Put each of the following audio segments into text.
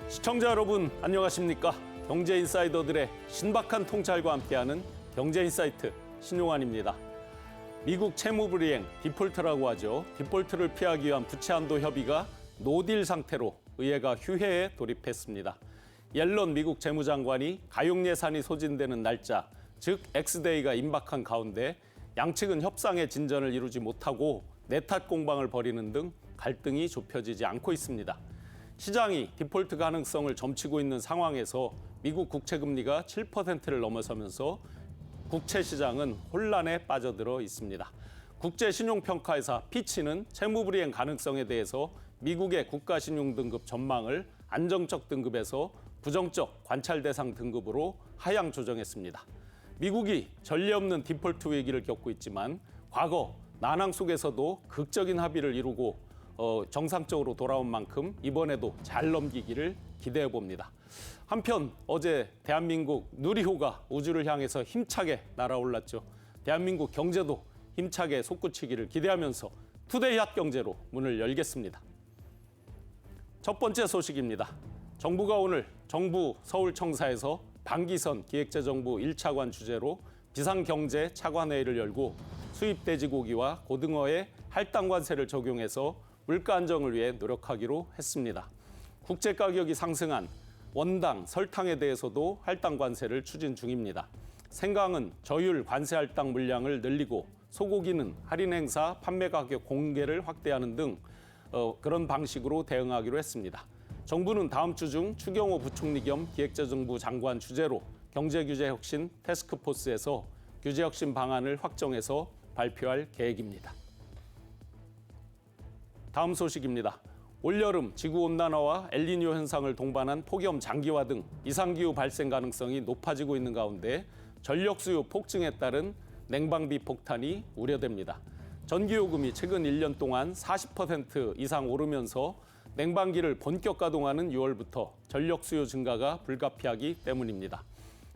시청자 여러분 안녕하십니까? 경제인사이더들의 신박한 통찰과 함께하는 경제인사이트 신용환입니다. 미국 채무불이행, 디폴트라고 하죠. 디폴트를 피하기 위한 부채 한도 협의가 노딜 상태로 의회가 휴회에 돌입했습니다. 옐런 미국 재무장관이 가용 예산이 소진되는 날짜, 즉 X데이가 임박한 가운데 양측은 협상의 진전을 이루지 못하고 내탓 공방을 벌이는 등 갈등이 좁혀지지 않고 있습니다. 시장이 디폴트 가능성을 점치고 있는 상황에서 미국 국채 금리가 7%를 넘어서면서 국채 시장은 혼란에 빠져들어 있습니다. 국제 신용평가회사 피치는 채무불이행 가능성에 대해서 미국의 국가신용등급 전망을 안정적 등급에서 부정적 관찰 대상 등급으로 하향 조정했습니다. 미국이 전례 없는 디폴트 위기를 겪고 있지만 과거 난항 속에서도 극적인 합의를 이루고 정상적으로 돌아온 만큼 이번에도 잘 넘기기를 기대해 봅니다. 한편 어제 대한민국 누리호가 우주를 향해서 힘차게 날아올랐죠. 대한민국 경제도 힘차게 솟구치기를 기대하면서 투데이 핫경제로 문을 열겠습니다. 첫 번째 소식입니다. 정부가 오늘 정부 서울청사에서 방기선 기획재정부 1차관 주재로 비상경제 차관회의를 열고 수입 돼지고기와 고등어의 할당 관세를 적용해서 물가 안정을 위해 노력하기로 했습니다. 국제 가격이 상승한 원당, 설탕에 대해서도 할당 관세를 추진 중입니다. 생강은 저율 관세 할당 물량을 늘리고 소고기는 할인 행사 판매 가격 공개를 확대하는 등 그런 방식으로 대응하기로 했습니다. 정부는 다음 주 중 추경호 부총리 겸 기획재정부 장관 주재로 경제규제혁신 태스크포스에서 규제혁신 방안을 확정해서 발표할 계획입니다. 다음 소식입니다. 올여름 지구온난화와 엘니뇨 현상을 동반한 폭염 장기화 등 이상기후 발생 가능성이 높아지고 있는 가운데 전력 수요 폭증에 따른 냉방비 폭탄이 우려됩니다. 전기요금이 최근 1년 동안 40% 이상 오르면서 냉방기를 본격 가동하는 6월부터 전력 수요 증가가 불가피하기 때문입니다.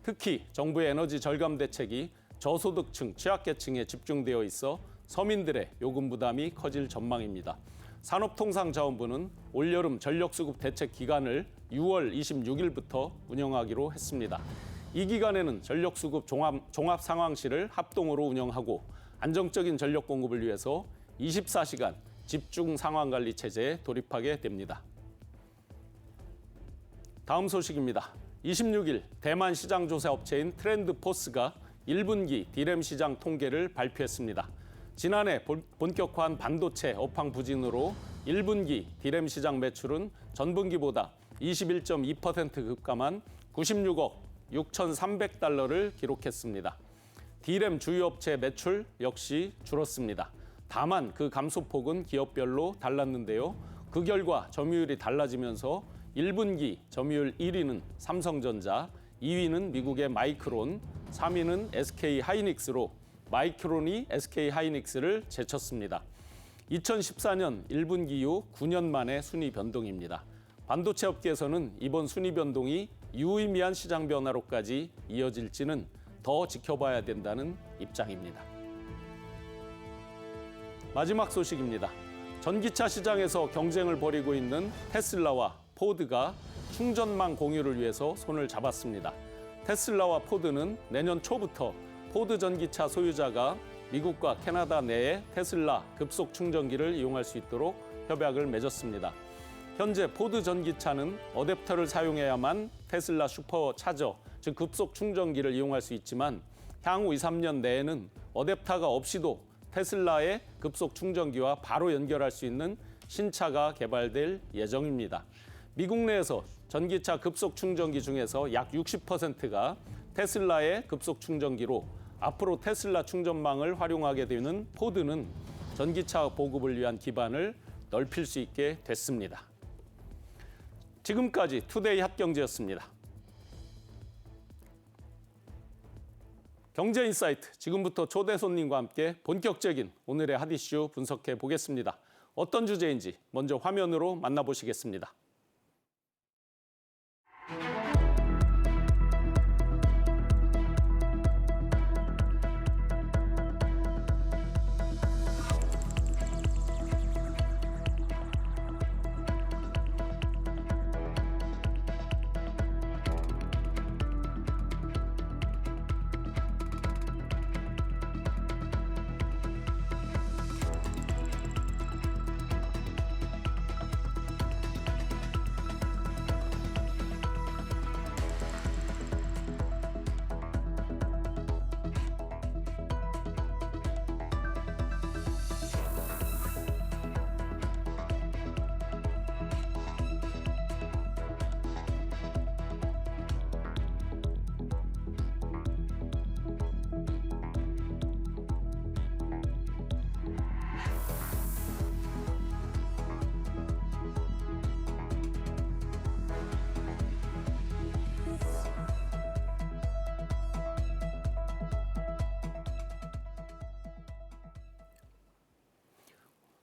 특히 정부의 에너지 절감 대책이 저소득층, 취약계층에 집중되어 있어 서민들의 요금 부담이 커질 전망입니다. 산업통상자원부는 올여름 전력수급 대책 기간을 6월 26일부터 운영하기로 했습니다. 이 기간에는 전력수급 종합상황실을 합동으로 운영하고 안정적인 전력 공급을 위해서 24시간 집중 상황관리 체제에 돌입하게 됩니다. 다음 소식입니다. 26일 대만 시장조사 업체인 트렌드포스가 1분기 디램 시장 통계를 발표했습니다. 지난해 본격화한 반도체 업황 부진으로 1분기 디램 시장 매출은 전분기보다 21.2% 급감한 96억 6,300달러를 기록했습니다. 디램 주요 업체 매출 역시 줄었습니다. 다만 그 감소폭은 기업별로 달랐는데요. 그 결과 점유율이 달라지면서 1분기 점유율 1위는 삼성전자, 2위는 미국의 마이크론, 3위는 SK하이닉스로 마이크론이 SK하이닉스를 제쳤습니다. 2014년 1분기 이후 9년 만의 순위 변동입니다. 반도체 업계에서는 이번 순위 변동이 유의미한 시장 변화로까지 이어질지는 더 지켜봐야 된다는 입장입니다. 마지막 소식입니다. 전기차 시장에서 경쟁을 벌이고 있는 테슬라와 포드가 충전망 공유를 위해서 손을 잡았습니다. 테슬라와 포드는 내년 초부터 포드 전기차 소유자가 미국과 캐나다 내에 테슬라 급속 충전기를 이용할 수 있도록 협약을 맺었습니다. 현재 포드 전기차는 어댑터를 사용해야만 테슬라 슈퍼차저, 즉 급속 충전기를 이용할 수 있지만 향후 2, 3년 내에는 어댑터가 없이도 테슬라의 급속 충전기와 바로 연결할 수 있는 신차가 개발될 예정입니다. 미국 내에서 전기차 급속 충전기 중에서 약 60%가 테슬라의 급속 충전기로 앞으로 테슬라 충전망을 활용하게 되는 포드는 전기차 보급을 위한 기반을 넓힐 수 있게 됐습니다. 지금까지 투데이 핫경제였습니다. 경제인사이트, 지금부터 초대 손님과 함께 본격적인 오늘의 핫 이슈 분석해 보겠습니다. 어떤 주제인지 먼저 화면으로 만나보시겠습니다.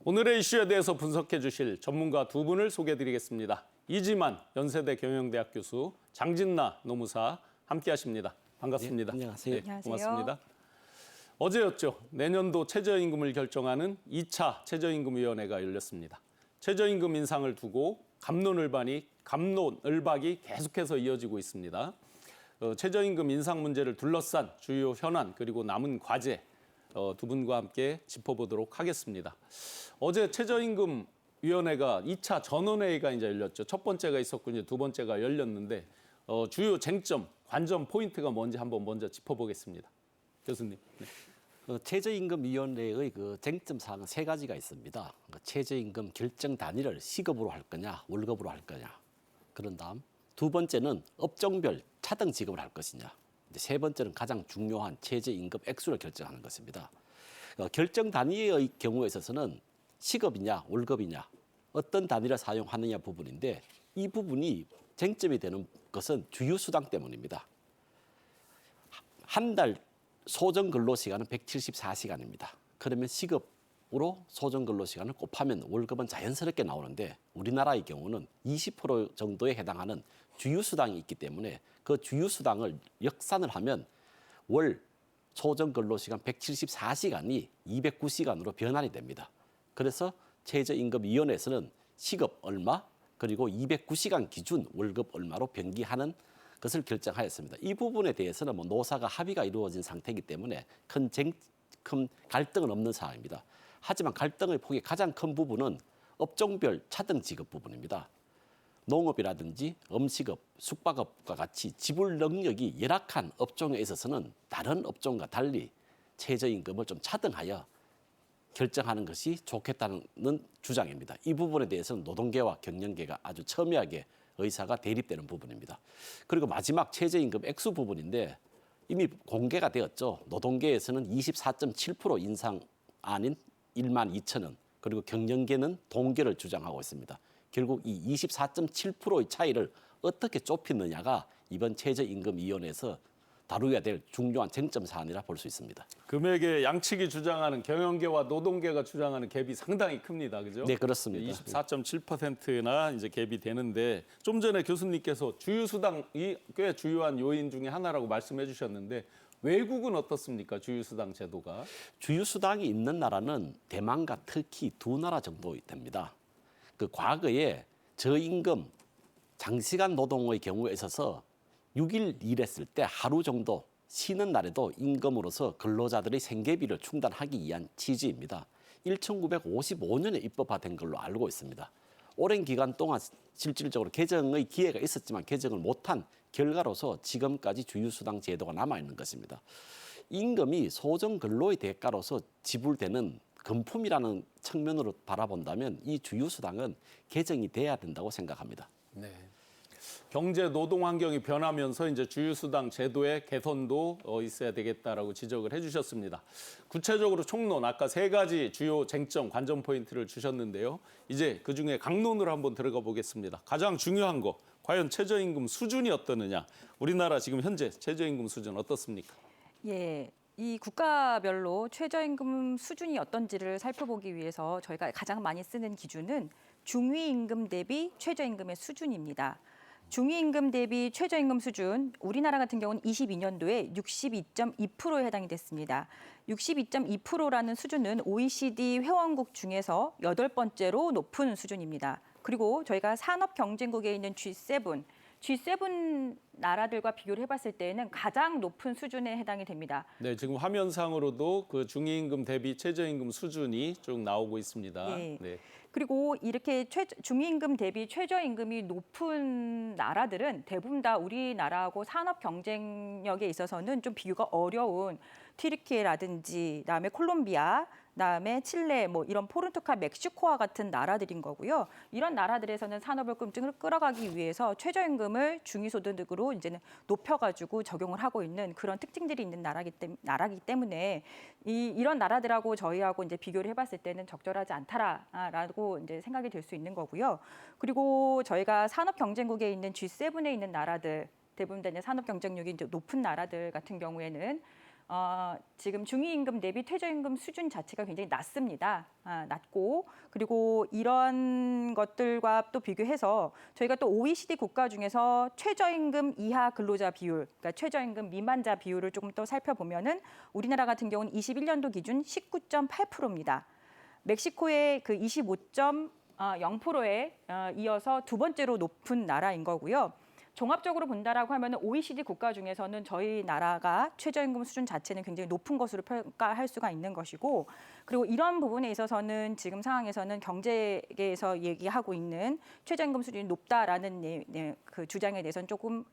오늘의 이슈에 대해서 분석해 주실 전문가 두 분을 소개해-드리겠습니다. 이지만 연세대 경영대학 교수, 장진나 노무사 함께하십니다. 반갑습니다. 네, 안녕하세요. 네, 고맙습니다. 어제였죠. 내년도 최저임금을 결정하는 2차 최저임금위원회가 열렸습니다. 최저임금 인상을 두고 갑론을박이 계속해서 이어지고 있습니다. 최저임금 인상 문제를 둘러싼 주요 현안 그리고 남은 과제 두 분과 함께 짚어보도록 하겠습니다. 어제 최저임금위원회가 2차 전원회의가 이제 열렸죠. 첫 번째가 있었고 이제 두 번째가 열렸는데 주요 쟁점, 관전 포인트가 뭔지 한번 먼저 짚어보겠습니다. 교수님. 네. 최저임금위원회의 쟁점 사항은 세 가지가 있습니다. 최저임금 결정 단위를 시급으로 할 거냐, 월급으로 할 거냐. 그런 다음 두 번째는 업종별 차등 지급을 할 것이냐. 세 번째는 가장 중요한 최저임금 액수를 결정하는 것입니다. 결정 단위의 경우에 있어서는 시급이냐, 월급이냐, 어떤 단위를 사용하느냐 부분인데 이 부분이 쟁점이 되는 것은 주휴수당 때문입니다. 한 달 소정 근로시간은 174시간입니다. 그러면 시급으로 소정 근로시간을 곱하면 월급은 자연스럽게 나오는데 우리나라의 경우는 20% 정도에 해당하는 주휴수당이 있기 때문에 그 주휴수당을 역산을 하면 월 소정 근로시간 174시간이 209시간으로 변환이 됩니다. 그래서 최저임금위원회에서는 시급 얼마 그리고 209시간 기준 월급 얼마로 변기하는 것을 결정하였습니다. 이 부분에 대해서는 노사가 합의가 이루어진 상태이기 때문에 큰 갈등은 없는 사항입니다. 하지만 갈등의 폭의 가장 큰 부분은 업종별 차등 지급 부분입니다. 농업이라든지 음식업, 숙박업과 같이 지불 능력이 열악한 업종에 있어서는 다른 업종과 달리 최저임금을 좀 차등하여 결정하는 것이 좋겠다는 주장입니다. 이 부분에 대해서는 노동계와 경영계가 아주 첨예하게 의사가 대립되는 부분입니다. 그리고 마지막 최저임금 액수 부분인데 이미 공개가 되었죠. 노동계에서는 24.7% 인상안인 12,000원, 그리고 경영계는 동결을 주장하고 있습니다. 결국 이 24.7%의 차이를 어떻게 좁히느냐가 이번 최저임금위원회에서 다루어야 될 중요한 쟁점 사안이라 볼 수 있습니다. 금액의 양측이 주장하는 경영계와 노동계가 주장하는 갭이 상당히 큽니다. 그죠? 네, 그렇습니다. 24.7%나 이제 갭이 되는데 좀 전에 교수님께서 주휴수당이 꽤 주요한 요인 중에 하나라고 말씀해 주셨는데 외국은 어떻습니까? 주휴수당 제도가. 주휴수당이 있는 나라는 대만과 터키 두 나라 정도 됩니다. 과거에 저임금 장시간 노동의 경우에 있어서 6일 일했을 때 하루 정도 쉬는 날에도 임금으로서 근로자들의 생계비를 충당하기 위한 취지입니다. 1955년에 입법화된 걸로 알고 있습니다. 오랜 기간 동안 실질적으로 개정의 기회가 있었지만 개정을 못한 결과로서 지금까지 주휴수당 제도가 남아있는 것입니다. 임금이 소정 근로의 대가로서 지불되는 금품이라는 측면으로 바라본다면 이 주휴수당은 개정이 돼야 된다고 생각합니다. 네. 경제 노동 환경이 변하면서 이제 주휴수당 제도의 개선도 있어야 되겠다라고 지적을 해주셨습니다. 구체적으로 총론 아까 세 가지 주요 쟁점 관전 포인트를 주셨는데요. 이제 그 중에 강론으로 한번 들어가 보겠습니다. 가장 중요한 거 과연 최저임금 수준이 어떠느냐? 우리나라 지금 현재 최저임금 수준 어떻습니까? 예. 이 국가별로 최저임금 수준이 어떤지를 살펴보기 위해서 저희가 가장 많이 쓰는 기준은 중위임금 대비 최저임금의 수준입니다. 중위임금 대비 최저임금 수준, 우리나라 같은 경우는 22년도에 62.2%에 해당이 됐습니다. 62.2%라는 수준은 OECD 회원국 중에서 8번째로 높은 수준입니다. 그리고 저희가 산업경쟁국에 있는 G7 나라들과 비교를 해봤을 때에는 가장 높은 수준에 해당이 됩니다. 네, 지금 화면상으로도 그 중위임금 대비 최저임금 수준이 쭉 나오고 있습니다. 네. 네. 그리고 이렇게 중위임금 대비 최저임금이 높은 나라들은 대부분 다 우리나라하고 산업 경쟁력에 있어서는 좀 비교가 어려운 튀르키예라든지 그다음에 콜롬비아, 그다음에 칠레, 이런 포르투갈, 멕시코와 같은 나라들인 거고요. 이런 나라들에서는 산업을 끌어가기 위해서 최저임금을 중위소득으로 이제는 높여가지고 적용을 하고 있는 그런 특징들이 있는 나라기 때문에 이런 나라들하고 저희하고 이제 비교를 해봤을 때는 적절하지 않다라고 이제 생각이 될 수 있는 거고요. 그리고 저희가 산업 경쟁국에 있는 G7에 있는 나라들 대부분 다 이제 산업 경쟁력이 이제 높은 나라들 같은 경우에는 지금 중위임금 대비 최저임금 수준 자체가 굉장히 낮습니다. 낮고 그리고 이런 것들과 또 비교해서 저희가 또 OECD 국가 중에서 최저임금 이하 근로자 비율, 그러니까 최저임금 미만자 비율을 조금 더 살펴보면은 우리나라 같은 경우는 21년도 기준 19.8%입니다. 멕시코의 그 25.0%에 이어서 두 번째로 높은 나라인 거고요. 종합적으로 본다라고 하면 OECD 국가 중에서는 저희 나라가 최저임금 수준 자체는 굉장히 높은 것으로 평가할 수가 있는 것이고, 그리고 이런 부분에 있어서는 지금 상황에서는 경제계에서 얘기하고 있는 최저임금 수준이 높다라는 그 주장에 대해서는 조금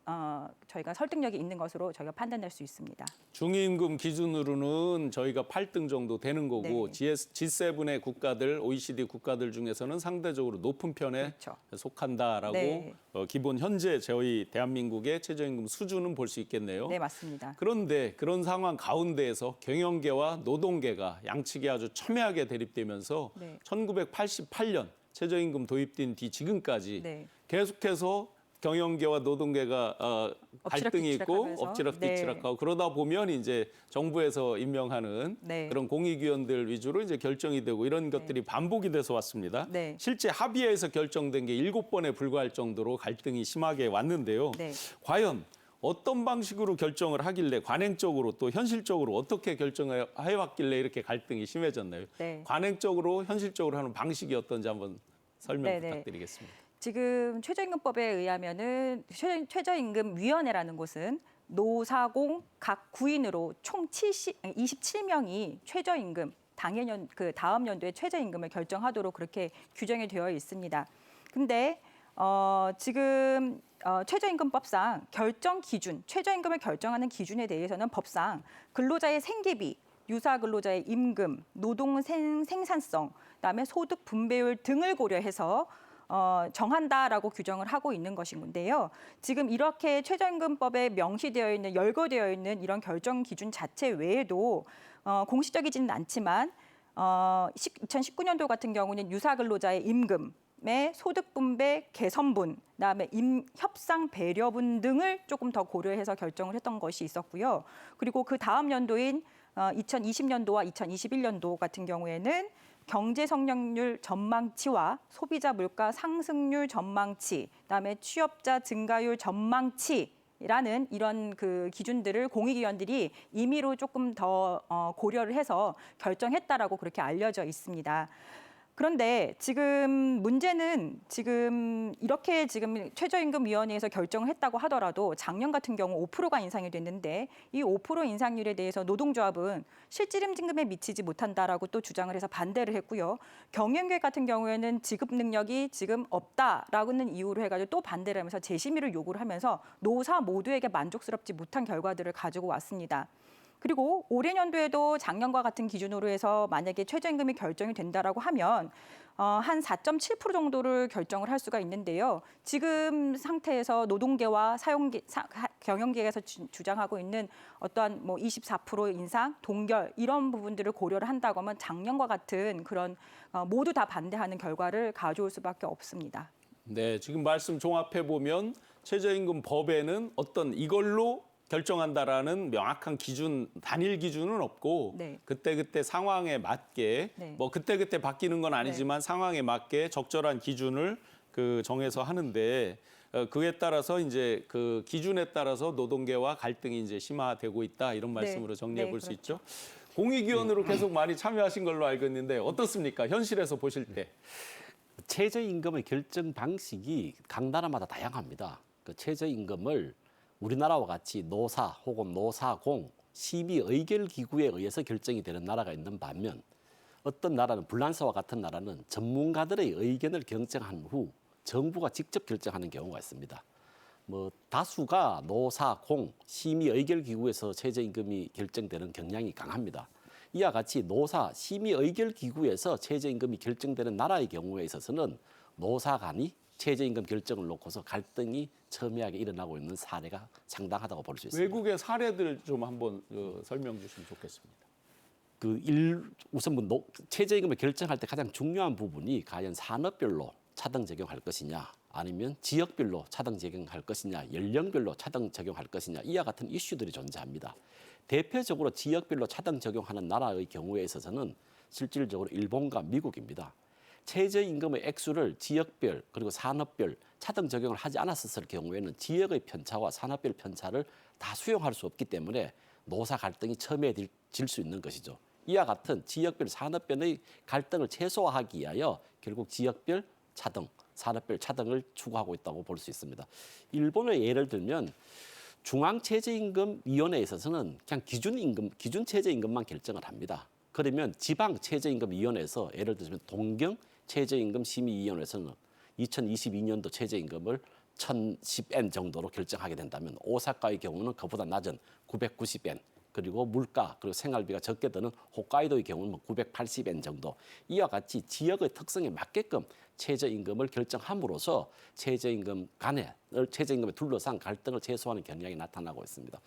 저희가 설득력이 있는 것으로 저희가 판단할 수 있습니다. 중위임금 기준으로는 저희가 8등 정도 되는 거고 네. G7의 국가들, OECD 국가들 중에서는 상대적으로 높은 편에 그렇죠. 속한다라고 네. 기본 현재 저희 대한민국의 최저임금 수준은 볼 수 있겠네요. 네, 맞습니다. 그런데 그런 상황 가운데에서 경영계와 노동계가 양측이 아주 첨예하게 대립되면서 네. 1988년 최저임금 도입된 뒤 지금까지 네. 계속해서 경영계와 노동계가 갈등이 있고 엎치락뒤치락하면서. 엎치락뒤치락하고 그러다 보면 이제 정부에서 임명하는 네. 그런 공익위원들 위주로 이제 결정이 되고 이런 것들이 반복이 돼서 왔습니다. 네. 실제 합의회에서 결정된 게 7번에 불과할 정도로 갈등이 심하게 왔는데요. 네. 과연 어떤 방식으로 결정을 하길래 관행적으로 또 현실적으로 어떻게 결정해 왔길래 이렇게 갈등이 심해졌나요? 네. 관행적으로 현실적으로 하는 방식이 어떤지 한번 설명 네, 네. 부탁드리겠습니다. 지금 최저임금법에 의하면은 최저임금위원회라는 곳은 노사공 각 구인으로 총 27명이 최저임금 당해년 그 다음 연도에 최저임금을 결정하도록 그렇게 규정이 되어 있습니다. 근데 지금 최저임금법상 결정 기준, 최저임금을 결정하는 기준에 대해서는 법상 근로자의 생계비, 유사 근로자의 임금, 노동 생산성, 그다음에 소득 분배율 등을 고려해서 정한다라고 규정을 하고 있는 것인데요. 지금 이렇게 최저임금법에 명시되어 있는 열거되어 있는 이런 결정 기준 자체 외에도 공식적이지는 않지만 2019년도 같은 경우는 유사 근로자의 임금의 소득 분배 개선분, 그다음에 협상 배려분 등을 조금 더 고려해서 결정을 했던 것이 있었고요. 그리고 그 다음 연도인 2020년도와 2021년도 같은 경우에는 경제 성장률 전망치와 소비자 물가 상승률 전망치, 그다음에 취업자 증가율 전망치라는 이런 그 기준들을 공익위원들이 임의로 조금 더 고려를 해서 결정했다라고 그렇게 알려져 있습니다. 그런데 지금 문제는 지금 이렇게 지금 최저임금위원회에서 결정을 했다고 하더라도 작년 같은 경우 5%가 인상이 됐는데 이 5% 인상률에 대해서 노동조합은 실질임금에 미치지 못한다라고 또 주장을 해서 반대를 했고요. 경영계 같은 경우에는 지급 능력이 지금 없다라고는 이유로 해가지고 또 반대를 하면서 재심의를 요구를 하면서 노사 모두에게 만족스럽지 못한 결과들을 가지고 왔습니다. 그리고 올해 연도에도 작년과 같은 기준으로 해서 만약에 최저임금이 결정이 된다라고 하면 한 4.7% 정도를 결정을 할 수가 있는데요. 지금 상태에서 노동계와 경영계에서 주장하고 있는 어떠한 뭐 24% 인상, 동결 이런 부분들을 고려를 한다고 하면 작년과 같은 그런 모두 다 반대하는 결과를 가져올 수밖에 없습니다. 네, 지금 말씀 종합해 보면 최저임금 법에는 어떤 이걸로 결정한다라는 명확한 기준, 단일 기준은 없고 네. 그때 상황에 맞게 네. 뭐 그때 바뀌는 건 아니지만 상황에 맞게 적절한 기준을 정해서 하는데 그에 따라서 이제 그 기준에 따라서 노동계와 갈등이 이제 심화되고 있다 이런 말씀으로 정리해 볼 수 그렇죠. 있죠. 공익위원으로 계속 많이 참여하신 걸로 알고 있는데 어떻습니까? 현실에서 보실 때. 최저임금의 결정 방식이 각 나라마다 다양합니다. 그 최저임금을 우리나라와 같이 노사 혹은 노사공 심의 의결 기구에 의해서 결정이 되는 나라가 있는 반면 어떤 나라는 불란서와 같은 나라는 전문가들의 의견을 경청한 후 정부가 직접 결정하는 경우가 있습니다. 뭐 다수가 노사공 심의 의결 기구에서 최저임금이 결정되는 경향이 강합니다. 이와 같이 노사 심의 의결 기구에서 최저임금이 결정되는 나라의 경우에 있어서는 노사 간이 최저임금 결정을 놓고서 갈등이 첨예하게 일어나고 있는 사례가 상당하다고 볼 수 있습니다. 외국의 사례들 좀 한번 설명 주시면 좋겠습니다. 우선 최저임금을 결정할 때 가장 중요한 부분이 과연 산업별로 차등 적용할 것이냐, 아니면 지역별로 차등 적용할 것이냐, 연령별로 차등 적용할 것이냐, 이와 같은 이슈들이 존재합니다. 대표적으로 지역별로 차등 적용하는 나라의 경우에 있어서는 실질적으로 일본과 미국입니다. 최저임금의 액수를 지역별 그리고 산업별 차등 적용을 하지 않았을 경우에는 지역의 편차와 산업별 편차를 다 수용할 수 없기 때문에 노사 갈등이 첨예해질 수 있는 것이죠. 이와 같은 지역별, 산업별의 갈등을 최소화하기 위하여 결국 지역별 차등, 산업별 차등을 추구하고 있다고 볼 수 있습니다. 일본의 예를 들면 중앙최저임금위원회에 있어서는 그냥 기준 최저임금만 결정을 합니다. 그러면 지방 최저임금위원회에서 예를 들면 동경 최저임금 심의위원회에서는 2022년도 최저임금을 1,010엔 정도로 결정하게 된다면 오사카의 경우는 그보다 낮은 990엔, 그리고 물가 그리고 생활비가 적게 드는 홋카이도의 경우는 980엔 정도, 이와 같이 지역의 특성에 맞게끔 최저임금을 결정함으로써 최저임금에 둘러싼 갈등을 최소화하는 경향이 나타나고 있습니다.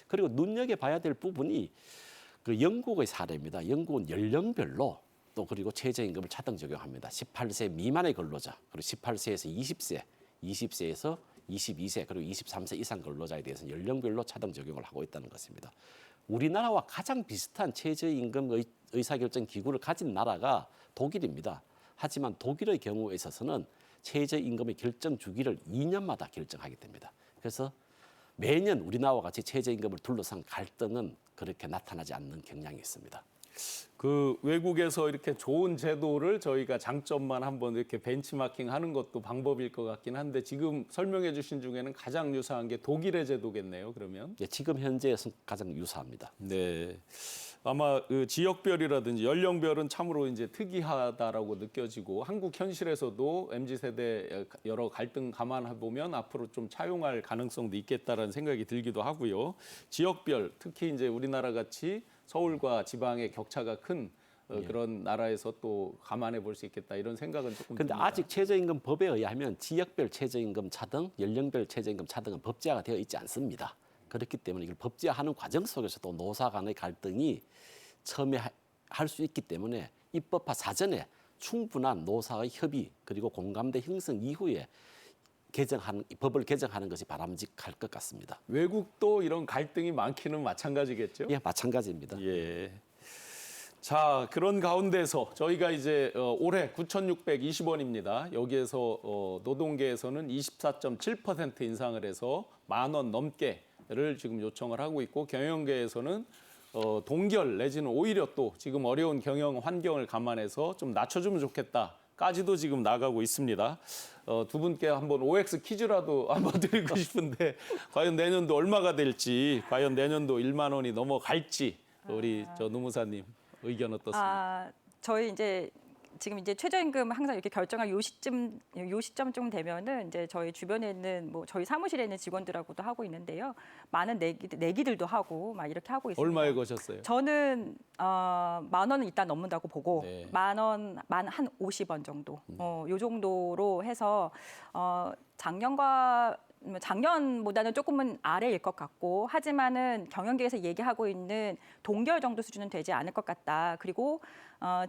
그리고 눈여겨봐야 될 부분이 그 영국의 사례입니다. 영국은 연령별로 또 그리고 최저임금을 차등 적용합니다. 18세 미만의 근로자, 그리고 18세에서 20세, 20세에서 22세, 그리고 23세 이상 근로자에 대해서는 연령별로 차등 적용을 하고 있다는 것입니다. 우리나라와 가장 비슷한 최저임금 의사결정 기구를 가진 나라가 독일입니다. 하지만 독일의 경우에 있어서는 최저임금의 결정 주기를 2년마다 결정하게 됩니다. 그래서 매년 우리나라와 같이 최저임금을 둘러싼 갈등은 그렇게 나타나지 않는 경향이 있습니다. 그 외국에서 이렇게 좋은 제도를 저희가 장점만 한번 이렇게 벤치마킹하는 것도 방법일 것 같긴 한데 지금 설명해 주신 중에는 가장 유사한 게 독일의 제도겠네요. 그러면 예, 지금 현재에서 가장 유사합니다. 네. 아마 그 지역별이라든지 연령별은 참으로 이제 특이하다라고 느껴지고 한국 현실에서도 MZ세대 여러 갈등 감안해 보면 앞으로 좀 차용할 가능성도 있겠다라는 생각이 들기도 하고요. 지역별 특히 이제 우리나라 같이 서울과 지방의 격차가 큰 그런 나라에서 또 감안해 볼 수 있겠다 이런 생각은 조금 근데 듭니다. 아직 최저임금 법에 의하면 지역별 최저임금 차등, 연령별 최저임금 차등은 법제화가 되어 있지 않습니다. 그렇기 때문에 이걸 법제화하는 과정 속에서도 노사 간의 갈등이 첨예할 수 있기 때문에 입법화 사전에 충분한 노사의 협의 그리고 공감대 형성 이후에 법을 개정하는 것이 바람직할 것 같습니다. 외국도 이런 갈등이 많기는 마찬가지겠죠? 예, 마찬가지입니다. 예. 자, 그런 가운데서 저희가 이제 올해 9,620원입니다. 여기에서 노동계에서는 24.7% 인상을 해서 10,000원 넘게를 지금 요청을 하고 있고 경영계에서는 동결 내지는 오히려 또 지금 어려운 경영 환경을 감안해서 좀 낮춰주면 좋겠다까지도 지금 나가고 있습니다. 두 분께 한번 OX 퀴즈라도 한번 드리고 싶은데 과연 내년도 얼마가 될지, 과연 내년도 1만 원이 넘어갈지 우리 저 노무사님 의견 어떻습니까? 저희 이제 지금 이제 최저임금 항상 이렇게 결정할 요 시점쯤 되면은 이제 저희 주변에 있는 뭐 저희 사무실에 있는 직원들하고도 하고 있는데요. 많은 내기들도 하고 막 이렇게 하고 있습니다. 얼마에 거셨어요? 저는 10,000원은 일단 넘는다고 보고 네. 10,000원, 한 50원 정도, 요 정도로 해서 작년보다는 조금은 아래일 것 같고 하지만은 경영계에서 얘기하고 있는 동결 정도 수준은 되지 않을 것 같다. 그리고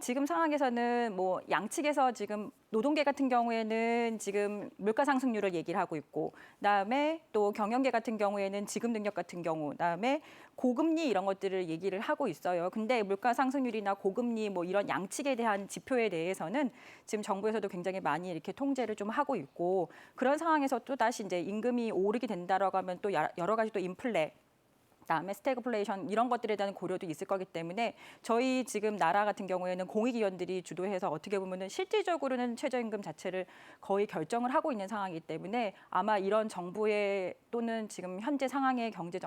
지금 상황에서는 뭐 양측에서 지금 노동계 같은 경우에는 지금 물가 상승률을 얘기를 하고 있고, 그다음에 또 경영계 같은 경우에는 지급 능력 같은 경우, 그다음에 고금리 이런 것들을 얘기를 하고 있어요. 근데 물가 상승률이나 고금리 뭐 이런 양측에 대한 지표에 대해서는 지금 정부에서도 굉장히 많이 이렇게 통제를 좀 하고 있고, 그런 상황에서 또 다시 이제 임금이 오르게 된다라고 하면 또 여러 가지 또 인플레, 그다음에 스태그플레이션 이런 것들에 대한 고려도 있을 거기 때문에 저희 지금 나라 같은 경우에는 공익위원들이 주도해서 어떻게 보면은 실질적으로는 최저임금 자체를 거의 결정을 하고 있는 상황이기 때문에 아마 이런 정부의 또는 지금 현재 상황의 경제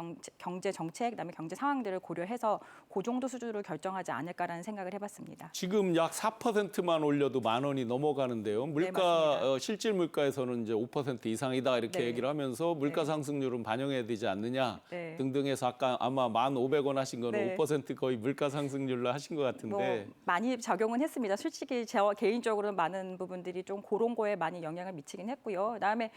정책, 그다음에 경제 상황들을 고려해서 그 정도 수준으로 결정하지 않을까라는 생각을 해봤습니다. 지금 약 4%만 올려도 10,000원이 넘어가는데요. 물가 맞습니다. 실질 물가에서는 이제 5% 이상이다 이렇게 네. 얘기를 하면서 물가 상승률은 반영해야 되지 않느냐 네. 등등해서 아까 아마 1,500원 하신 거는 네. 5% 거의 물가 상승률로 하신 것 같은데 뭐 많이 적용은 했습니다. 솔직히 제 개인적으로는 많은 부분들이 좀 그런 거에 많이 영향을 미치긴 했고요. 그다음에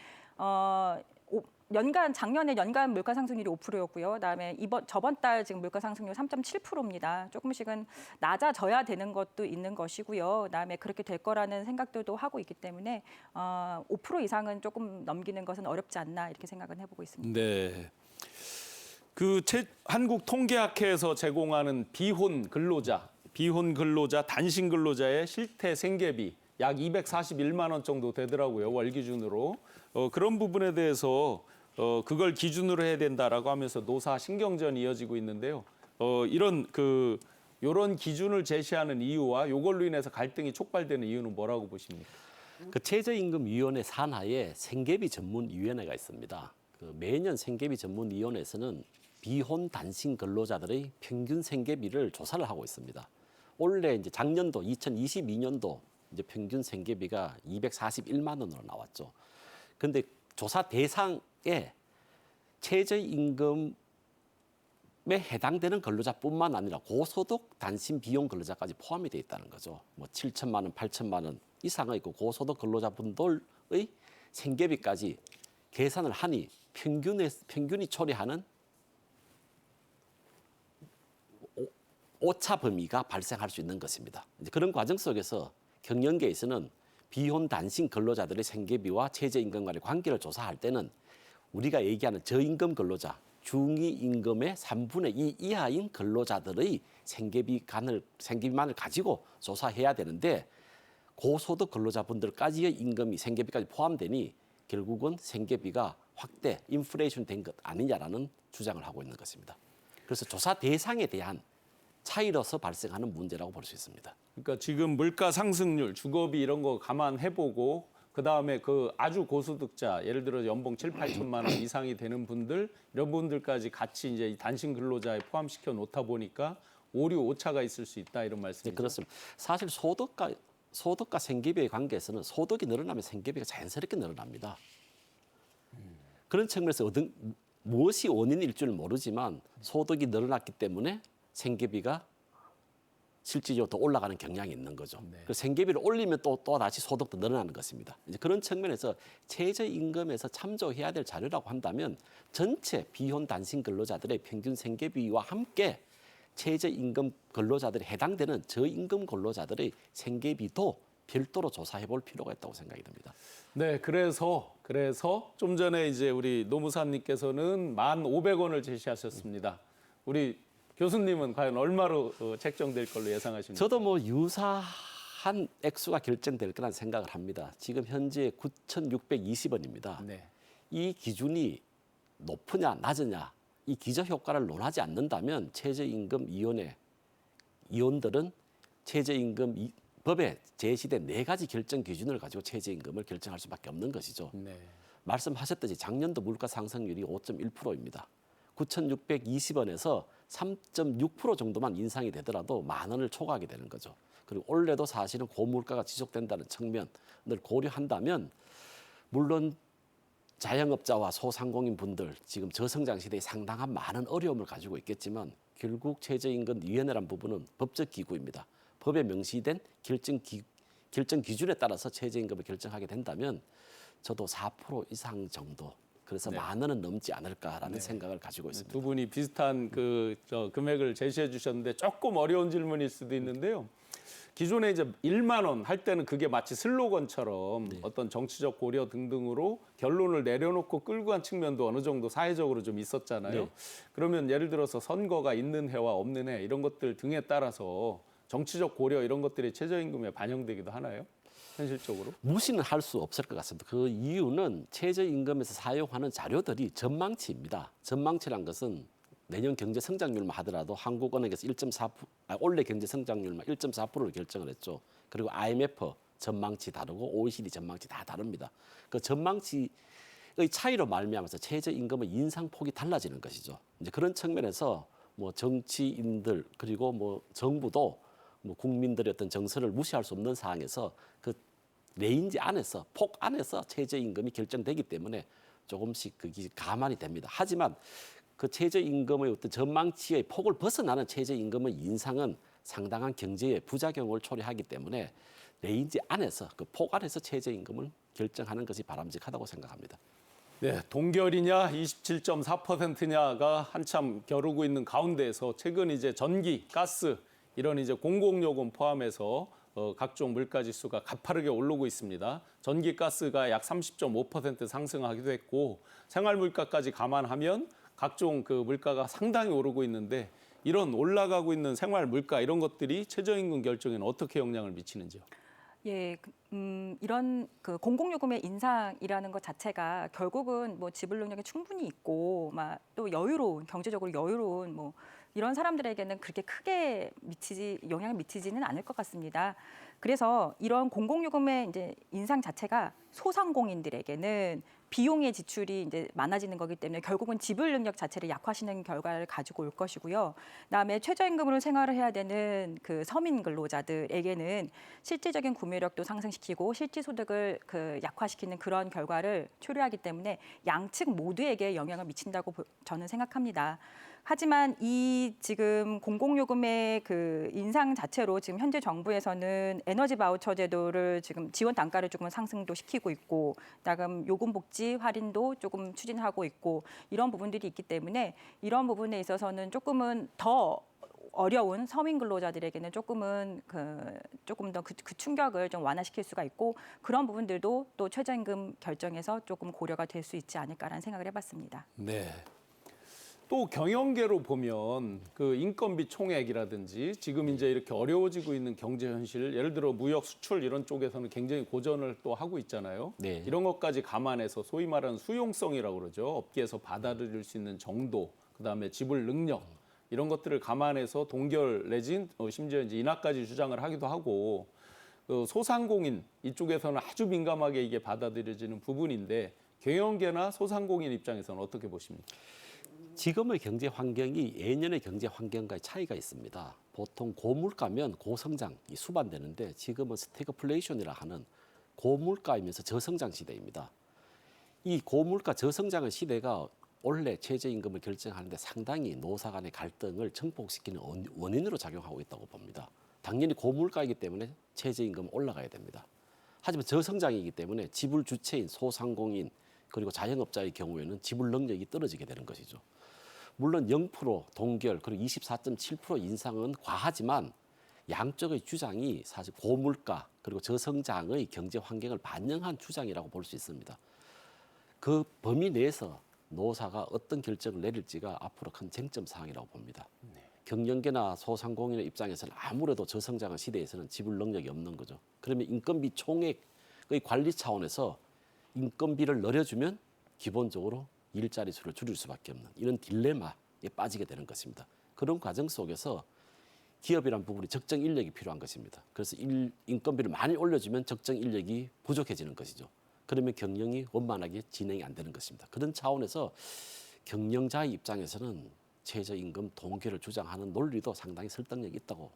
작년에 연간 물가 상승률이 5%였고요. 그다음에 저번 달 지금 물가 상승률 3.7%입니다. 조금씩은 낮아져야 되는 것도 있는 것이고요. 그다음에 그렇게 될 거라는 생각들도 하고 있기 때문에 5% 이상은 조금 넘기는 것은 어렵지 않나 이렇게 생각은 해보고 있습니다. 네. 한국통계학회에서 제공하는 비혼 근로자 단신 근로자의 실태 생계비 약 241만 원 정도 되더라고요. 월 기준으로. 그런 부분에 대해서 그걸 기준으로 해야 된다라고 하면서 노사 신경전이 이어지고 있는데요. 이런 기준을 제시하는 이유와 이걸로 인해서 갈등이 촉발되는 이유는 뭐라고 보십니까? 그 최저임금위원회 산하에 생계비 전문위원회가 있습니다. 그 매년 생계비 전문위원회에서는 비혼 단신 근로자들의 평균 생계비를 조사를 하고 있습니다. 올해 이제 작년도 2022년도 이제 평균 생계비가 241만 원으로 나왔죠. 그런데 조사 대상에 최저임금에 해당되는 근로자뿐만 아니라 고소득 단신 비용 근로자까지 포함이 돼 있다는 거죠. 뭐 7천만 원, 8천만 원 이상의 그 고소득 근로자분들의 생계비까지 계산을 하니 평균이 초래하는 오차 범위가 발생할 수 있는 것입니다. 이제 그런 과정 속에서 경영계에서는 비혼 단신 근로자들의 생계비와 최저임금 간의 관계를 조사할 때는 우리가 얘기하는 저임금 근로자, 중위임금의 3분의 2 이하인 근로자들의 생계비만을 가지고 조사해야 되는데 고소득 근로자분들까지의 생계비까지 포함되니 결국은 생계비가 확대, 인플레이션 된 것 아니냐라는 주장을 하고 있는 것입니다. 그래서 조사 대상에 대한 차이로서 발생하는 문제라고 볼 수 있습니다. 그러니까 지금 물가 상승률, 주거비 이런 거 감안해보고 그다음에 그 아주 고소득자, 예를 들어 연봉 7, 8천만 원 이상이 되는 분들 이런 분들까지 같이 이제 단신 근로자에 포함시켜 놓다 보니까 오류 오차가 있을 수 있다 이런 말씀이죠. 네, 그렇습니다. 사실 소득과 생계비의 관계에서는 소득이 늘어나면 생계비가 자연스럽게 늘어납니다. 그런 측면에서 무엇이 원인일 줄 모르지만 소득이 늘어났기 때문에 생계비가 실질적으로 더 올라가는 경향이 있는 거죠. 네. 그 생계비를 올리면 또 다시 소득도 늘어나는 것입니다. 이제 그런 측면에서 최저임금에서 참조해야 될 자료라고 한다면 전체 비혼 단신 근로자들의 평균 생계비와 함께 최저임금 근로자들이 해당되는 저임금 근로자들의 생계비도 별도로 조사해 볼 필요가 있다고 생각이 듭니다. 네, 그래서 좀 전에 이제 우리 노무사님께서는 1,500원을 제시하셨습니다. 우리 교수님은 과연 얼마로 책정될 걸로 예상하십니까? 저도 뭐 유사한 액수가 결정될 거란 생각을 합니다. 지금 현재 9,620원입니다. 네. 이 기준이 높으냐 낮으냐 이 기저 효과를 논하지 않는다면 최저임금위원회 위원들은 최저임금 법에 제시된 4가지 결정 기준을 가지고 최저임금을 결정할 수밖에 없는 것이죠. 네. 말씀하셨듯이 작년도 물가 상승률이 5.1%입니다. 9,620원에서 3.6% 정도만 인상이 되더라도 10,000원을 초과하게 되는 거죠. 그리고 올해도 사실은 고물가가 지속된다는 측면을 고려한다면 물론 자영업자와 소상공인 분들 지금 저성장 시대에 상당한 많은 어려움을 가지고 있겠지만 결국 최저임금위원회란 부분은 법적 기구입니다. 법에 명시된 결정 기준에 따라서 최저임금을 결정하게 된다면 저도 4% 이상 정도 그래서 네. 10,000원은 넘지 않을까라는 생각을 가지고 있습니다. 두 분이 비슷한 금액을 제시해 주셨는데 조금 어려운 질문일 수도 있는데요. 기존에 이제 1만 원 할 때는 그게 마치 슬로건처럼 어떤 정치적 고려 등등으로 결론을 내려놓고 끌고 간 측면도 어느 정도 사회적으로 좀 있었잖아요. 네. 그러면 예를 들어서 선거가 있는 해와 없는 해 이런 것들 등에 따라서 정치적 고려 이런 것들이 최저임금에 반영되기도 하나요? 현실적으로? 무시는 할 수 없을 것 같습니다. 그 이유는 최저임금에서 사용하는 자료들이 전망치입니다. 전망치란 것은 내년 경제 성장률만 하더라도 한국은행에서 올해 경제 성장률만 1.4%를 결정을 했죠. 그리고 IMF 전망치 다르고 OECD 전망치 다 다릅니다. 그 전망치의 차이로 말미암아서 최저임금의 인상폭이 달라지는 것이죠. 이제 그런 측면에서 뭐 정치인들 그리고 뭐 정부도 뭐 국민들의 어떤 정서를 무시할 수 없는 상황에서 그 레인지 안에서 폭 안에서 최저임금이 결정되기 때문에 조금씩 그게 감안이 됩니다. 하지만 그 최저임금의 어떤 전망치의 폭을 벗어나는 최저임금의 인상은 상당한 경제의 부작용을 초래하기 때문에 레인지 안에서 그 폭 안에서 최저임금을 결정하는 것이 바람직하다고 생각합니다. 네, 동결이냐 27.4%냐가 한참 겨루고 있는 가운데에서 최근 이제 전기, 가스 이런 이제 공공요금 포함해서 각종 물가 지수가 가파르게 오르고 있습니다. 전기, 가스가 약 30.5% 상승하기도 했고 생활 물가까지 감안하면 각종 그 물가가 상당히 오르고 있는데 이런 올라가고 있는 생활 물가 이런 것들이 최저임금 결정에는 어떻게 영향을 미치는지요? 예, 이런 그 공공요금의 인상이라는 것 자체가 결국은 뭐 지불 능력이 충분히 있고, 막 또 여유로운 경제적으로 여유로운 뭐 이런 사람들에게는 그렇게 크게 영향을 미치지는 않을 것 같습니다. 그래서 이런 공공요금의 이제 인상 자체가 소상공인들에게는 비용의 지출이 이제 많아지는 거기 때문에 결국은 지불 능력 자체를 약화시키는 결과를 가지고 올 것이고요. 그다음에 최저임금으로 생활을 해야 되는 그 서민 근로자들에게는 실질적인 구매력도 상승시키고 실질 소득을 그 약화시키는 그런 결과를 초래하기 때문에 양측 모두에게 영향을 미친다고 저는 생각합니다. 하지만 이 지금 공공요금의 그 인상 자체로 지금 현재 정부에서는 에너지 바우처 제도를 지금 지원 단가를 조금 상승도 시키고 있고, 그다음 요금 복지 할인도 조금 추진하고 있고 이런 부분들이 있기 때문에 이런 부분에 있어서는 조금은 더 어려운 서민 근로자들에게는 조금 더 그 충격을 좀 완화시킬 수가 있고 그런 부분들도 또 최저임금 결정에서 조금 고려가 될 수 있지 않을까라는 생각을 해봤습니다. 네. 또 경영계로 보면 그 인건비 총액이라든지 지금 이제 이렇게 어려워지고 있는 경제 현실, 예를 들어 무역 수출 이런 쪽에서는 굉장히 고전을 또 하고 있잖아요. 네. 이런 것까지 감안해서 소위 말하는 수용성이라고 그러죠. 업계에서 받아들일 수 있는 정도, 그다음에 지불 능력 이런 것들을 감안해서 동결 내진 심지어 이제 인하까지 주장을 하기도 하고 그 소상공인 이쪽에서는 아주 민감하게 이게 받아들여지는 부분인데 경영계나 소상공인 입장에서는 어떻게 보십니까? 지금의 경제 환경이 예년의 경제 환경과의 차이가 있습니다. 보통 고물가면 고성장이 수반되는데 지금은 스태그플레이션이라 하는 고물가이면서 저성장 시대입니다. 이 고물가 저성장의 시대가 원래 최저임금을 결정하는데 상당히 노사 간의 갈등을 증폭시키는 원인으로 작용하고 있다고 봅니다. 당연히 고물가이기 때문에 최저임금은 올라가야 됩니다. 하지만 저성장이기 때문에 지불 주체인 소상공인 그리고 자영업자의 경우에는 지불 능력이 떨어지게 되는 것이죠. 물론 0% 동결 그리고 24.7% 인상은 과하지만 양쪽의 주장이 사실 고물가 그리고 저성장의 경제 환경을 반영한 주장이라고 볼 수 있습니다. 그 범위 내에서 노사가 어떤 결정을 내릴지가 앞으로 큰 쟁점 사항이라고 봅니다. 경영계나 소상공인의 입장에서는 아무래도 저성장의 시대에서는 지불 능력이 없는 거죠. 그러면 인건비 총액의 관리 차원에서 인건비를 늘려주면 기본적으로 일자리 수를 줄일 수밖에 없는 이런 딜레마에 빠지게 되는 것입니다. 그런 과정 속에서 기업이란 부분이 적정 인력이 필요한 것입니다. 그래서 인건비를 많이 올려주면 적정 인력이 부족해지는 것이죠. 그러면 경영이 원만하게 진행이 안 되는 것입니다. 그런 차원에서 경영자의 입장에서는 최저임금 동결을 주장하는 논리도 상당히 설득력이 있다고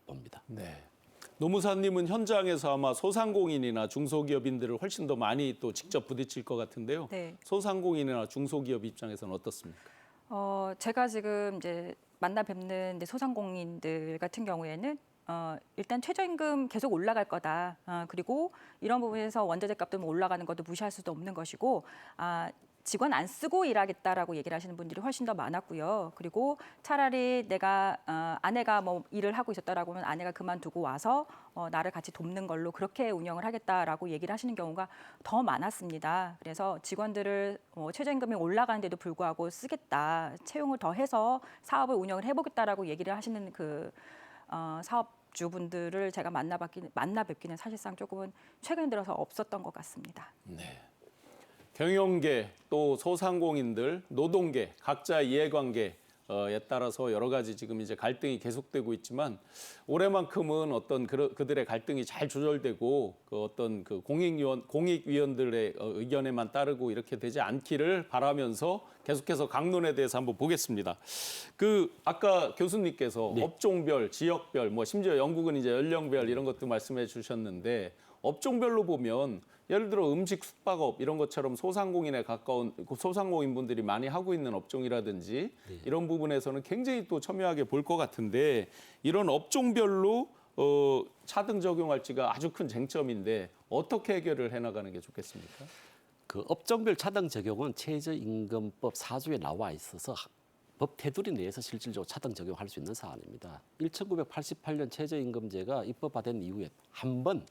봅니다. 네. 노무사님은 현장에서 아마 소상공인이나 중소기업인들을 훨씬 더 많이 또 직접 부딪힐 것 같은데요. 네. 소상공인이나 중소기업 입장에서는 어떻습니까? 제가 지금 이제 만나 뵙는 이제 소상공인들 같은 경우에는 일단 최저임금 계속 올라갈 거다. 그리고 이런 부분에서 원자재 값도 올라가는 것도 무시할 수도 없는 것이고, 직원 안 쓰고 일하겠다라고 얘기를 하시는 분들이 훨씬 더 많았고요. 그리고 차라리 내가 아내가 뭐 일을 하고 있었다라고 하면 아내가 그만두고 와서 나를 같이 돕는 걸로 그렇게 운영을 하겠다라고 얘기를 하시는 경우가 더 많았습니다. 그래서 직원들을 최저임금이 올라가는데도 불구하고 쓰겠다, 채용을 더 해서 사업을 운영을 해보겠다라고 얘기를 하시는 그 사업주분들을 제가 만나 뵙기는 사실상 조금은 최근 들어서 없었던 것 같습니다. 네. 경영계 또 소상공인들, 노동계 각자 이해관계에 따라서 여러 가지 지금 이제 갈등이 계속되고 있지만 올해만큼은 어떤 그들의 갈등이 잘 조절되고 그 어떤 그 공익위원들의 의견에만 따르고 이렇게 되지 않기를 바라면서 계속해서 강론에 대해서 한번 보겠습니다. 그 아까 교수님께서 네. 업종별, 지역별, 뭐 심지어 영국은 이제 연령별 이런 것도 말씀해 주셨는데 업종별로 보면 예를 들어 음식 숙박업 이런 것처럼 소상공인에 가까운 소상공인 분들이 많이 하고 있는 업종이라든지 이런 부분에서는 굉장히 또 첨예하게 볼 것 같은데 이런 업종별로 차등 적용할지가 아주 큰 쟁점인데 어떻게 해결을 해나가는 게 좋겠습니까? 그 업종별 차등 적용은 최저임금법 4조에 나와 있어서 법 테두리 내에서 실질적으로 차등 적용할 수 있는 사안입니다. 1988년 최저임금제가 입법화된 이후에 한 번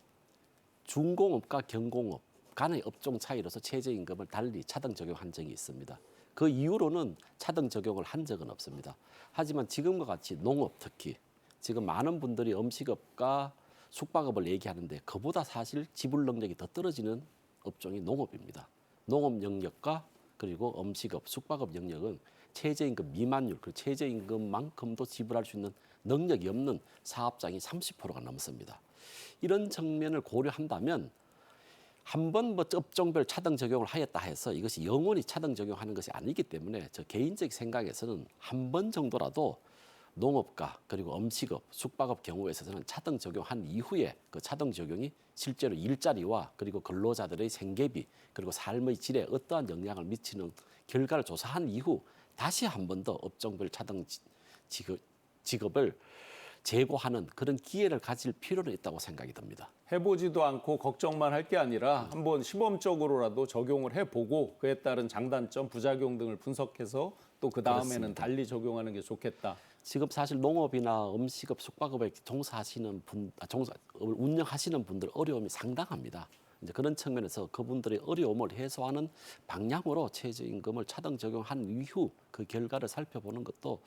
중공업과 경공업 간의 업종 차이로서 최저임금을 달리 차등 적용한 적이 있습니다. 그 이후로는 차등 적용을 한 적은 없습니다. 하지만 지금과 같이 농업 특히 지금 많은 분들이 음식업과 숙박업을 얘기하는데 그보다 사실 지불 능력이 더 떨어지는 업종이 농업입니다. 농업 영역과 그리고 음식업, 숙박업 영역은 최저임금 미만율, 그 최저임금만큼도 지불할 수 있는 능력이 없는 사업장이 30%가 넘습니다. 이런 측면을 고려한다면 한 번 뭐 업종별 차등 적용을 하였다 해서 이것이 영원히 차등 적용하는 것이 아니기 때문에 저 개인적 생각에서는 한 번 정도라도 농업과 그리고 음식업, 숙박업 경우에 있어서는 차등 적용한 이후에 그 차등 적용이 실제로 일자리와 그리고 근로자들의 생계비 그리고 삶의 질에 어떠한 영향을 미치는 결과를 조사한 이후 다시 한 번 더 업종별 차등 직업을 제고하는 그런 기회를 가질 필요는 있다고 생각이 듭니다. 해보지도 않고 걱정만 할 게 아니라 한번 시범적으로라도 적용을 해보고 그에 따른 장단점, 부작용 등을 분석해서 또 그 다음에는 달리 적용하는 게 좋겠다. 지금 사실 농업이나 음식업, 숙박업에 운영하시는 분들 어려움이 상당합니다. 이제 그런 측면에서 그분들의 어려움을 해소하는 방향으로 최저임금을 차등 적용한 이후 그 결과를 살펴보는 것도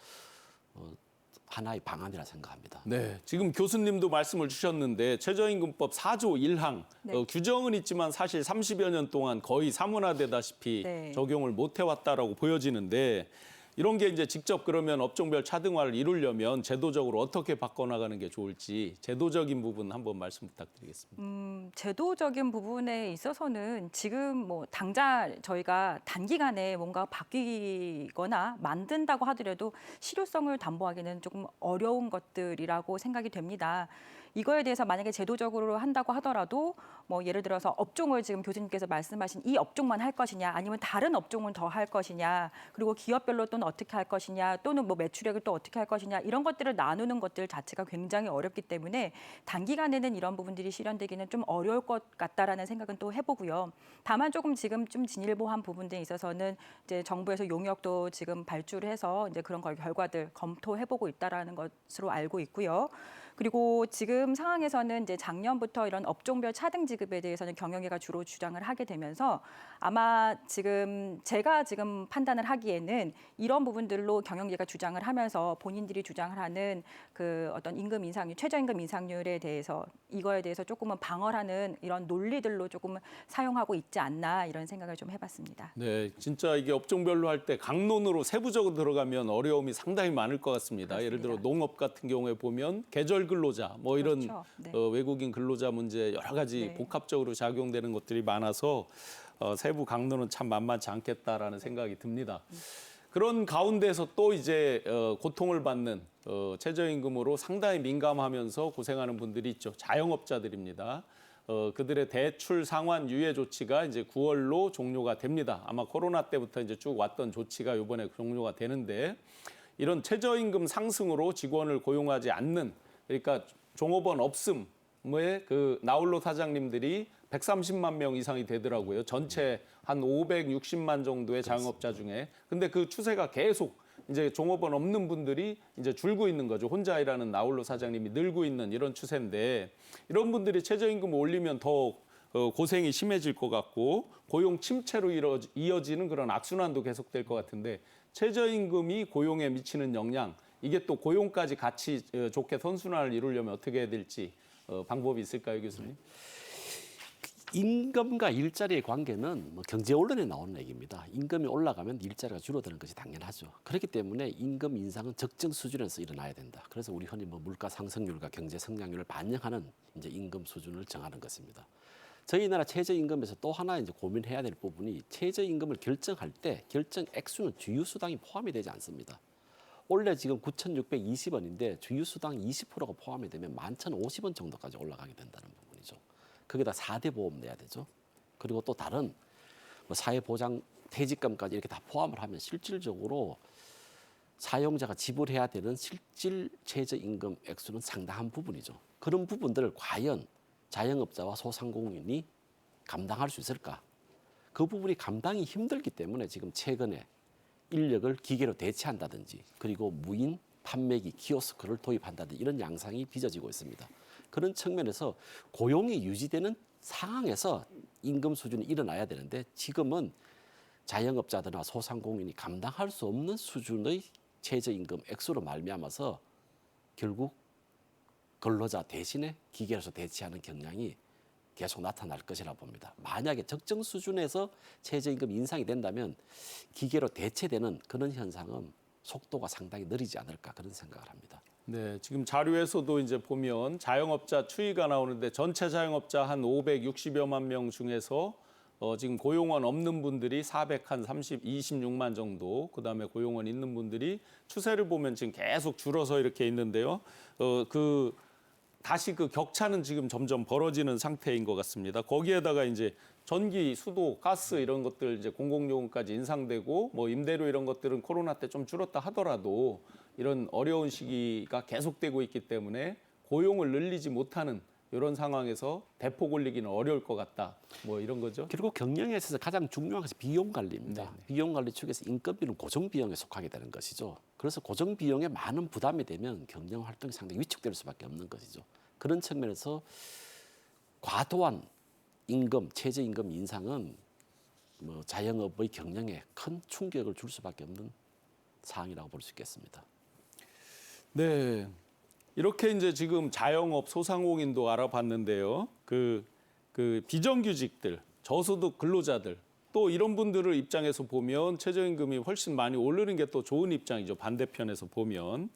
하나의 방안이라 생각합니다. 네, 지금 교수님도 말씀을 주셨는데 최저임금법 4조 1항 네. 규정은 있지만 사실 30여 년 동안 거의 사문화되다시피 네. 적용을 못 해왔다라고 보여지는데 이런 게 이제 직접 그러면 업종별 차등화를 이루려면 제도적으로 어떻게 바꿔나가는 게 좋을지 제도적인 부분 한번 말씀 부탁드리겠습니다. 제도적인 부분에 있어서는 지금 뭐 당장 저희가 단기간에 뭔가 바뀌거나 만든다고 하더라도 실효성을 담보하기는 조금 어려운 것들이라고 생각이 됩니다. 이거에 대해서 만약에 제도적으로 한다고 하더라도 뭐 예를 들어서 업종을 지금 교수님께서 말씀하신 이 업종만 할 것이냐 아니면 다른 업종은 더 할 것이냐 그리고 기업별로 또는 어떻게 할 것이냐 또는 뭐 매출액을 또 어떻게 할 것이냐 이런 것들을 나누는 것들 자체가 굉장히 어렵기 때문에 단기간에는 이런 부분들이 실현되기는 좀 어려울 것 같다라는 생각은 또 해보고요. 다만 조금 지금 좀 진일보한 부분들에 있어서는 이제 정부에서 용역도 지금 발주를 해서 이제 그런 결과들 검토해보고 있다라는 것으로 알고 있고요. 그리고 지금 상황에서는 이제 작년부터 이런 업종별 차등 지급에 대해서는 경영계가 주로 주장을 하게 되면서 아마 지금 제가 지금 판단을 하기에는 이런 부분들로 경영계가 주장을 하면서 본인들이 주장을 하는 그 어떤 임금 인상률, 최저임금 인상률에 대해서 이거에 대해서 조금은 방어하는 이런 논리들로 조금은 사용하고 있지 않나 이런 생각을 좀 해봤습니다. 네, 진짜 이게 업종별로 할 때 강론으로 세부적으로 들어가면 어려움이 상당히 많을 것 같습니다. 그렇습니다. 예를 들어 농업 같은 경우에 보면 계절 근로자 뭐 이런 그렇죠. 네. 외국인 근로자 문제 여러 가지 네. 복합적으로 작용되는 것들이 많아서 세부 강론은 참 만만치 않겠다라는 생각이 듭니다. 그런 가운데서 또 이제 고통을 받는 최저임금으로 상당히 민감하면서 고생하는 분들이 있죠. 자영업자들입니다. 그들의 대출 상환 유예 조치가 이제 9월로 종료가 됩니다. 아마 코로나 때부터 이제 쭉 왔던 조치가 이번에 종료가 되는데 이런 최저임금 상승으로 직원을 고용하지 않는 그러니까 종업원 없음의 그 나홀로 사장님들이 130만 명 이상이 되더라고요. 전체 한 560만 정도의 자영업자 중에. 근데 그 추세가 계속 이제 종업원 없는 분들이 이제 줄고 있는 거죠. 혼자 일하는 나홀로 사장님이 늘고 있는 이런 추세인데 이런 분들이 최저임금을 올리면 더 고생이 심해질 것 같고 고용 침체로 이어지는 그런 악순환도 계속될 것 같은데 최저임금이 고용에 미치는 영향 이게 또 고용까지 같이 좋게 선순환을 이루려면 어떻게 해야 될지 방법이 있을까요, 교수님? 임금과 일자리의 관계는 뭐 경제 언론에 나오는 얘기입니다. 임금이 올라가면 일자리가 줄어드는 것이 당연하죠. 그렇기 때문에 임금 인상은 적정 수준에서 일어나야 된다. 그래서 우리 흔히 뭐 물가 상승률과 경제 성장률을 반영하는 이제 임금 수준을 정하는 것입니다. 저희 나라 최저임금에서 또 하나 이제 고민해야 될 부분이 최저임금을 결정할 때 결정 액수는 주휴수당이 포함이 되지 않습니다. 원래 지금 9,620원인데 주휴수당 20%가 포함이 되면 11,050원 정도까지 올라가게 된다는 부분이죠. 거기다 4대 보험 내야 되죠. 그리고 또 다른 뭐 사회보장 퇴직금까지 이렇게 다 포함을 하면 실질적으로 사용자가 지불해야 되는 실질 최저임금 액수는 상당한 부분이죠. 그런 부분들을 과연 자영업자와 소상공인이 감당할 수 있을까? 그 부분이 감당이 힘들기 때문에 지금 최근에 인력을 기계로 대체한다든지 그리고 무인 판매기 키오스크를 도입한다든지 이런 양상이 빚어지고 있습니다. 그런 측면에서 고용이 유지되는 상황에서 임금 수준이 일어나야 되는데 지금은 자영업자들이나 소상공인이 감당할 수 없는 수준의 최저임금 액수로 말미암아서 결국 근로자 대신에 기계로서 대체하는 경향이 계속 나타날 것이라 봅니다. 만약에 적정 수준에서 최저임금 인상이 된다면 기계로 대체되는 그런 현상은 속도가 상당히 느리지 않을까 그런 생각을 합니다. 네, 지금 자료에서도 이제 보면 자영업자 추이가 나오는데 전체 자영업자 한 560여만 명 중에서 지금 고용원 없는 분들이 26만 정도, 그다음에 고용원 있는 분들이 추세를 보면 지금 계속 줄어서 이렇게 있는데요. 다시 그 격차는 지금 점점 벌어지는 상태인 것 같습니다. 거기에다가 이제 전기, 수도, 가스 이런 것들 이제 공공요금까지 인상되고 뭐 임대료 이런 것들은 코로나 때 좀 줄었다 하더라도 이런 어려운 시기가 계속되고 있기 때문에 고용을 늘리지 못하는 이런 상황에서 대폭 올리기는 어려울 것 같다. 뭐 이런 거죠. 그리고 경영에 있어서 가장 중요한 것이 비용 관리입니다. 네네. 비용 관리 측에서 인건비는 고정 비용에 속하게 되는 것이죠. 그래서 고정 비용에 많은 부담이 되면 경영 활동이 상당히 위축될 수밖에 없는 것이죠. 그런 측면에서 과도한 임금, 최저임금 인상은 뭐 자영업의 경영에 큰 충격을 줄 수밖에 없는 사항이라고 볼 수 있겠습니다. 네. 이렇게 이제 지금 자영업 소상공인도 알아봤는데요. 그 비정규직들, 저소득 근로자들 또 이런 분들을 입장에서 보면 최저임금이 훨씬 많이 오르는 게 또 좋은 입장이죠. 반대편에서 보면.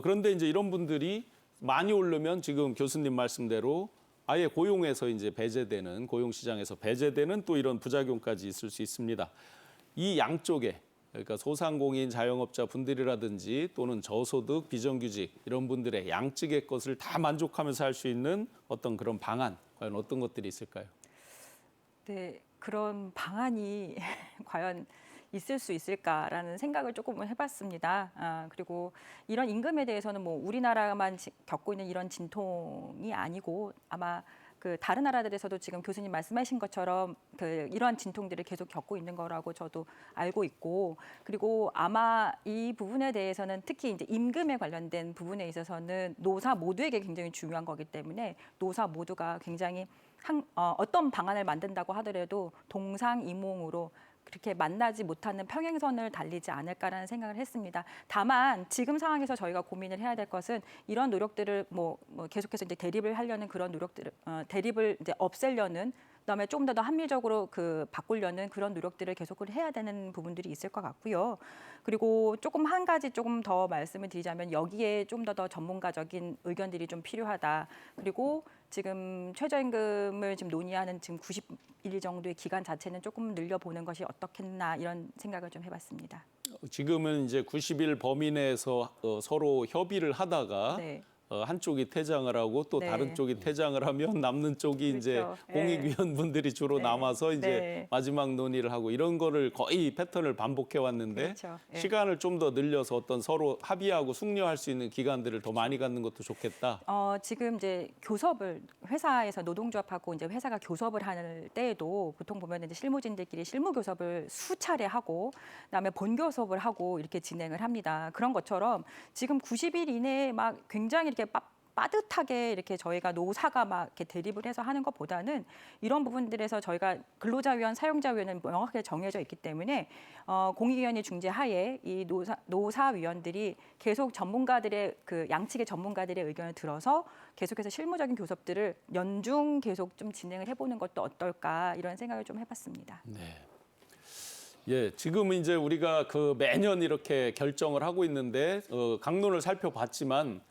그런데 이제 이런 분들이 많이 오르면 지금 교수님 말씀대로 아예 고용에서 이제 배제되는 고용 시장에서 배제되는 또 이런 부작용까지 있을 수 있습니다. 이 양쪽에 그러니까 소상공인 자영업자 분들이라든지 또는 저소득 비정규직 이런 분들의 양측의 것을 다 만족하면서 할 수 있는 어떤 그런 방안 과연 어떤 것들이 있을까요? 네, 그런 방안이 과연 있을 수 있을까라는 생각을 조금은 해봤습니다. 그리고 이런 임금에 대해서는 뭐 우리나라만 겪고 있는 이런 진통이 아니고 아마 그 다른 나라들에서도 지금 교수님 말씀하신 것처럼 이러한 진통들을 계속 겪고 있는 거라고 저도 알고 있고, 그리고 아마 이 부분에 대해서는 특히 이제 임금에 관련된 부분에 있어서는 노사 모두에게 굉장히 중요한 거기 때문에 노사 모두가 굉장히 어떤 방안을 만든다고 하더라도 동상이몽으로 그렇게 만나지 못하는 평행선을 달리지 않을까라는 생각을 했습니다. 다만 지금 상황에서 저희가 고민을 해야 될 것은 이런 노력들을 뭐 계속해서 이제 대립을 하려는 그런 노력들을 대립을 이제 없애려는, 그다음에 조금 더 합리적으로 바꾸려는 그런 노력들을 계속을 해야 되는 부분들이 있을 것 같고요. 그리고 조금 한 가지 조금 더 말씀을 드리자면 여기에 좀 더 전문가적인 의견들이 좀 필요하다. 그리고 지금 최저임금을 지금 논의하는 지금 90일 정도의 기간 자체는 조금 늘려보는 것이 어떻겠나 이런 생각을 좀 해봤습니다. 지금은 이제 90일 범위 내에서 서로 협의를 하다가 네. 한쪽이 퇴장을 하고 또 네. 다른 쪽이 퇴장을 하면 남는 쪽이 이제 그렇죠. 공익위원분들이 주로 네. 남아서 이제 네. 마지막 논의를 하고 이런 거를 거의 패턴을 반복해 왔는데 그렇죠. 네. 시간을 좀 더 늘려서 어떤 서로 합의하고 숙려할 수 있는 기간들을 더 많이 갖는 것도 좋겠다. 지금 이제 교섭을 회사에서 노동조합하고 이제 회사가 교섭을 할 때에도 보통 보면 이제 실무진들끼리 실무 교섭을 수차례 하고 그다음에 본 교섭을 하고 이렇게 진행을 합니다. 그런 것처럼 지금 90일 이내에 막 굉장히 이렇게 빠듯하게 이렇게 저희가 노사가 막 이렇게 대립을 해서 하는 것보다는 이런 부분들에서 저희가 근로자위원, 사용자위원은 명확하게 정해져 있기 때문에 공익위원회 중재하에 이 노사위원들이 계속 전문가들의 양측의 전문가들의 의견을 들어서 계속해서 실무적인 교섭들을 연중 계속 좀 진행을 해보는 것도 어떨까 이런 생각을 좀 해봤습니다. 네. 예, 지금 이제 우리가 매년 이렇게 결정을 하고 있는데 강론을 살펴봤지만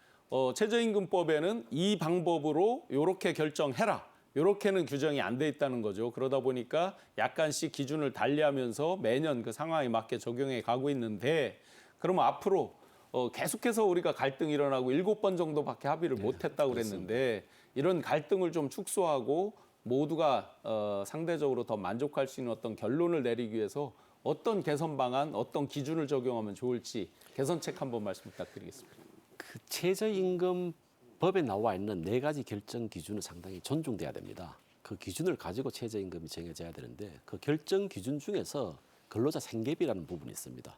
최저임금법에는 이 방법으로 이렇게 결정해라. 이렇게는 규정이 안 돼 있다는 거죠. 그러다 보니까 약간씩 기준을 달리하면서 매년 그 상황에 맞게 적용해 가고 있는데 그러면 앞으로 계속해서 우리가 갈등이 일어나고 7번 정도밖에 합의를 못 했다고 그랬는데 이런 갈등을 좀 축소하고 모두가 상대적으로 더 만족할 수 있는 어떤 결론을 내리기 위해서 어떤 개선 방안, 어떤 기준을 적용하면 좋을지 개선책 한번 말씀 부탁드리겠습니다. 그 최저임금 법에 나와 있는 4가지 결정 기준은 상당히 존중돼야 됩니다. 그 기준을 가지고 최저임금이 정해져야 되는데 그 결정 기준 중에서 근로자 생계비라는 부분이 있습니다.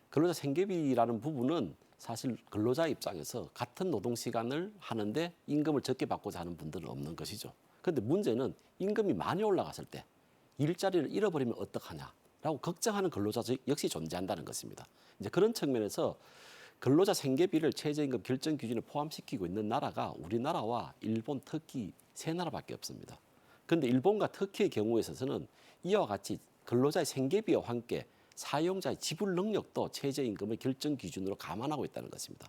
근로자 생계비라는 부분은 사실 근로자 입장에서 같은 노동 시간을 하는데 임금을 적게 받고자 하는 분들은 없는 것이죠. 그런데 문제는 임금이 많이 올라갔을 때 일자리를 잃어버리면 어떡하냐라고 걱정하는 근로자 역시 존재한다는 것입니다. 이제 그런 측면에서 근로자 생계비를 최저임금 결정 기준에 포함시키고 있는 나라가 우리나라와 일본, 터키 세 나라밖에 없습니다. 그런데 일본과 터키의 경우에 있어서는 이와 같이 근로자의 생계비와 함께 사용자의 지불 능력도 최저임금의 결정 기준으로 감안하고 있다는 것입니다.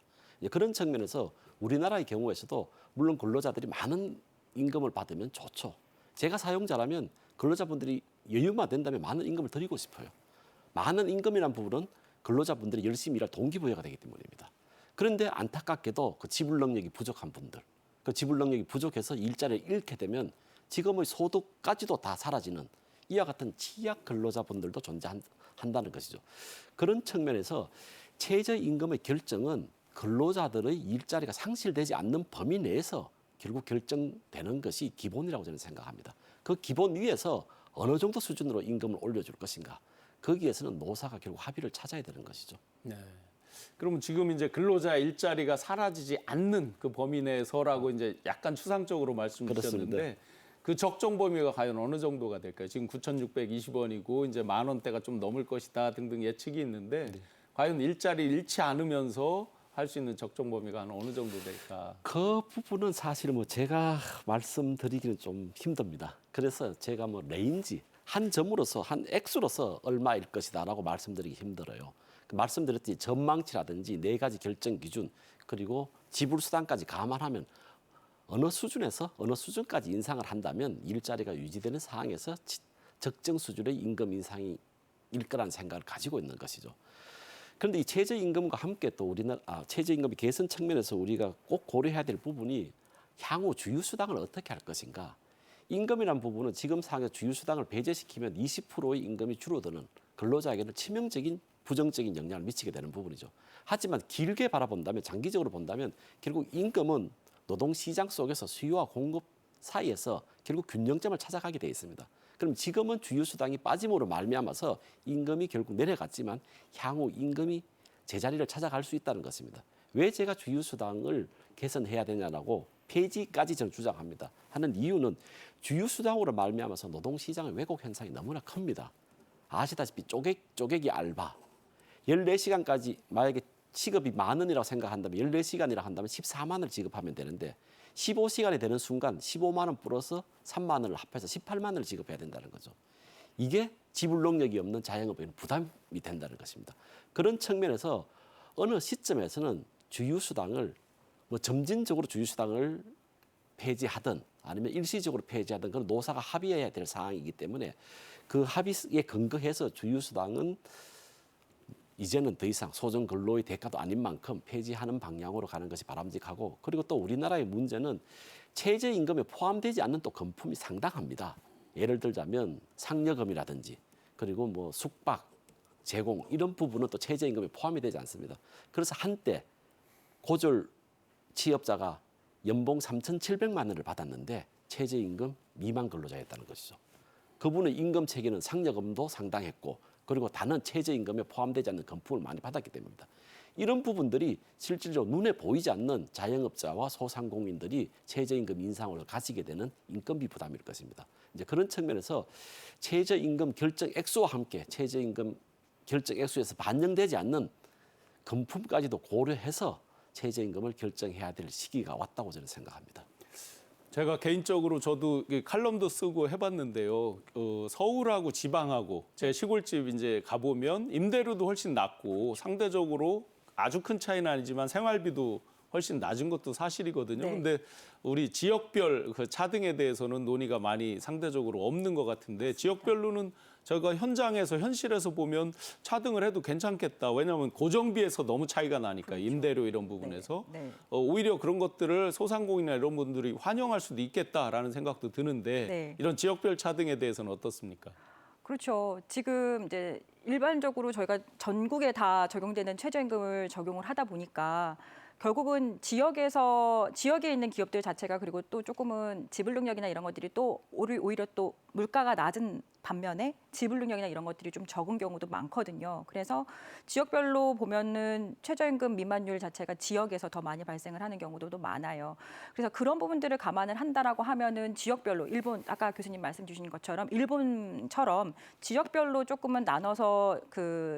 그런 측면에서 우리나라의 경우에서도 물론 근로자들이 많은 임금을 받으면 좋죠. 제가 사용자라면 근로자분들이 여유만 된다면 많은 임금을 드리고 싶어요. 많은 임금이라는 부분은 근로자분들이 열심히 일할 동기부여가 되기 때문입니다. 그런데 안타깝게도 그 지불 능력이 부족한 분들, 그 지불 능력이 부족해서 일자리를 잃게 되면 지금의 소득까지도 다 사라지는 이와 같은 취약 근로자분들도 존재한다는 것이죠. 그런 측면에서 최저임금의 결정은 근로자들의 일자리가 상실되지 않는 범위 내에서 결국 결정되는 것이 기본이라고 저는 생각합니다. 그 기본 위에서 어느 정도 수준으로 임금을 올려줄 것인가. 거기에서는 노사가 결국 합의를 찾아야 되는 것이죠. 네. 그러면 지금 이제 근로자 일자리가 사라지지 않는 그 범위 내에서라고 이제 약간 추상적으로 말씀 주셨는데 그렇습니다. 그 적정 범위가 과연 어느 정도가 될까요? 지금 9,620원이고 이제 10,000원대가 좀 넘을 것이다 등등 예측이 있는데 과연 일자리 잃지 않으면서 할 수 있는 적정 범위가 한 어느 정도 될까? 그 부분은 사실 뭐 제가 말씀드리기는 좀 힘듭니다. 그래서 제가 뭐 레인지 한 점으로서 한 액수로서 얼마일 것이다라고 말씀드리기 힘들어요. 말씀드렸듯이 전망치라든지 네 가지 결정 기준 그리고 지불 수단까지 감안하면 어느 수준에서 어느 수준까지 인상을 한다면 일자리가 유지되는 상황에서 적정 수준의 임금 인상이 일 거라는 생각을 가지고 있는 것이죠. 그런데 이 최저임금과 함께 또 우리나라 최저임금 개선 측면에서 우리가 꼭 고려해야 될 부분이 향후 주휴수당을 어떻게 할 것인가. 임금이라는 부분은 지금 상황에서 주휴수당을 배제시키면 20%의 임금이 줄어드는 근로자에게는 치명적인 부정적인 영향을 미치게 되는 부분이죠. 하지만 길게 바라본다면 장기적으로 본다면 결국 임금은 노동시장 속에서 수요와 공급 사이에서 결국 균형점을 찾아가게 돼 있습니다. 그럼 지금은 주휴수당이 빠짐으로 말미암아서 임금이 결국 내려갔지만 향후 임금이 제자리를 찾아갈 수 있다는 것입니다. 왜 제가 주휴수당을 개선해야 되냐라고 폐지까지 저는 주장합니다. 하는 이유는 주휴수당으로 말미암아서 노동시장의 왜곡 현상이 너무나 큽니다. 아시다시피 쪼개기 알바 14시간까지 만약에 시급이 10,000원이라고 생각한다면 14시간이라 한다면 14만 원을 지급하면 되는데 15시간이 되는 순간 15만 원 플러스 3만 원을 합해서 18만 원을 지급해야 된다는 거죠. 이게 지불 능력이 없는 자영업에는 부담이 된다는 것입니다. 그런 측면에서 어느 시점에서는 주휴수당을 뭐 점진적으로 주휴수당을 폐지하든 아니면 일시적으로 폐지하든 그건 노사가 합의해야 될 사항이기 때문에 그 합의에 근거해서 주휴수당은 이제는 더 이상 소정 근로의 대가도 아닌 만큼 폐지하는 방향으로 가는 것이 바람직하고 그리고 또 우리나라의 문제는 최저임금에 포함되지 않는 또 금품이 상당합니다. 예를 들자면 상여금이라든지 그리고 뭐 숙박, 제공 이런 부분은 또 최저임금에 포함이 되지 않습니다. 그래서 한때 고졸 취업자가 연봉 3,700만 원을 받았는데 최저임금 미만 근로자였다는 것이죠. 그분의 임금 체계는 상여금도 상당했고 그리고 다른 최저임금에 포함되지 않는 금품을 많이 받았기 때문입니다. 이런 부분들이 실질적으로 눈에 보이지 않는 자영업자와 소상공인들이 최저임금 인상을 가지게 되는 인건비 부담일 것입니다. 이제 그런 측면에서 최저임금 결정 액수와 함께 최저임금 결정 액수에서 반영되지 않는 금품까지도 고려해서 최저임금을 결정해야 될 시기가 왔다고 저는 생각합니다. 제가 개인적으로 저도 칼럼도 쓰고 해봤는데요. 서울하고 지방하고 제 시골집 이제 가보면 임대료도 훨씬 낮고 상대적으로 아주 큰 차이는 아니지만 생활비도 훨씬 낮은 것도 사실이거든요. 네. 근데 우리 지역별 그 차등에 대해서는 논의가 많이 상대적으로 없는 것 같은데 지역별로는 저희가 현장에서 현실에서 보면 차등을 해도 괜찮겠다. 왜냐하면 고정비에서 너무 차이가 나니까 임대료 이런 부분에서 네, 네. 오히려 그런 것들을 소상공인이나 이런 분들이 환영할 수도 있겠다라는 생각도 드는데 네. 이런 지역별 차등에 대해서는 어떻습니까? 그렇죠. 지금 이제 일반적으로 저희가 전국에 다 적용되는 최저임금을 적용을 하다 보니까 결국은 지역에 있는 기업들 자체가 그리고 또 조금은 지불 능력이나 이런 것들이 또 오히려 또 물가가 낮은 반면에 지불 능력이나 이런 것들이 좀 적은 경우도 많거든요. 그래서 지역별로 보면은 최저임금 미만율 자체가 지역에서 더 많이 발생을 하는 경우도 많아요. 그래서 그런 부분들을 감안을 한다라고 하면은 지역별로 일본 아까 교수님 말씀 주신 것처럼 일본처럼 지역별로 조금은 나눠서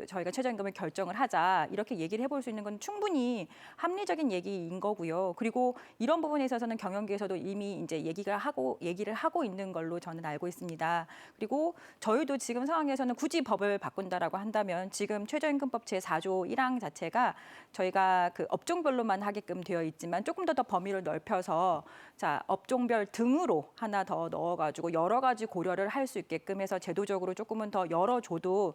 저희가 최저임금을 결정을 하자 이렇게 얘기를 해볼 수 있는 건 충분히 합리적인 얘기인 거고요. 그리고 이런 부분에 있어서는 경영계에서도 이미 이제 얘기를 하고 있는 걸로 저는 알고 있습니다. 그리고 저희도 지금 상황에서는 굳이 법을 바꾼다라고 한다면 지금 최저임금법 제4조 1항 자체가 저희가 그 업종별로만 하게끔 되어 있지만 조금 더 범위를 넓혀서 자 업종별 등으로 하나 더 넣어가지고 여러 가지 고려를 할 수 있게끔 해서 제도적으로 조금은 더 열어줘도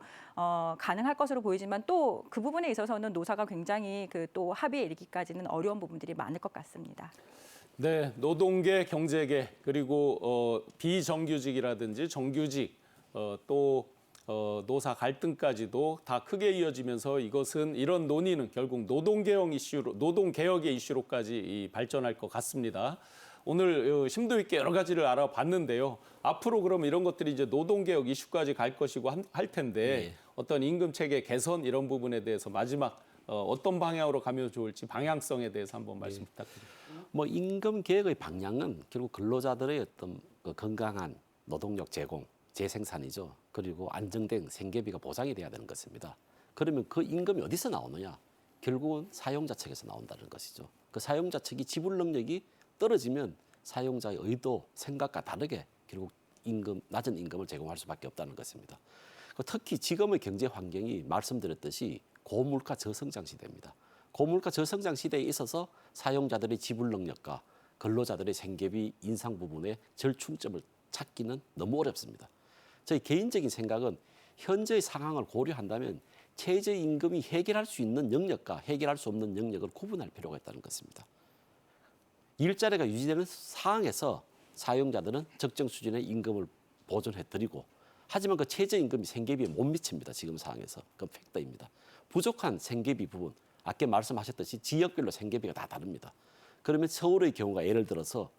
가능할 것으로 보이지만 또 그 부분에 있어서는 노사가 굉장히 또 합의에 이르기까지는 어려운 부분들이 많을 것 같습니다. 네, 노동계, 경제계 그리고 비정규직이라든지 정규직 또 노사 갈등까지도 다 크게 이어지면서 이런 논의는 결국 노동개혁의 이슈로까지 발전할 것 같습니다. 오늘 심도 있게 여러 가지를 알아봤는데요. 앞으로 그럼 이런 것들이 이제 노동개혁 이슈까지 갈 것이고 할 텐데 어떤 임금 체계 개선 이런 부분에 대해서 마지막 어떤 방향으로 가면 좋을지 방향성에 대해서 한번 말씀 부탁드립니다. 임금 개혁의 방향은 결국 근로자들의 어떤 건강한 노동력 제공, 재생산이죠. 그리고 안정된 생계비가 보장이 돼야 되는 것입니다. 그러면 그 임금이 어디서 나오느냐? 결국은 사용자 측에서 나온다는 것이죠. 그 사용자 측이 지불 능력이 떨어지면 사용자의 의도, 생각과 다르게 결국 낮은 임금을 제공할 수밖에 없다는 것입니다. 특히 지금의 경제 환경이 말씀드렸듯이 고물가 저성장 시대입니다. 고물가 저성장 시대에 있어서 사용자들의 지불 능력과 근로자들의 생계비 인상 부분에 절충점을 찾기는 너무 어렵습니다. 저희 개인적인 생각은 현재의 상황을 고려한다면 최저임금이 해결할 수 있는 영역과 해결할 수 없는 영역을 구분할 필요가 있다는 것입니다. 일자리가 유지되는 상황에서 사용자들은 적정 수준의 임금을 보존해드리고 하지만 그 최저임금이 생계비에 못 미칩니다. 지금 상황에서. 그건 팩트입니다. 부족한 생계비 부분, 아까 말씀하셨듯이 지역별로 생계비가 다 다릅니다. 그러면 서울의 경우가 예를 들어서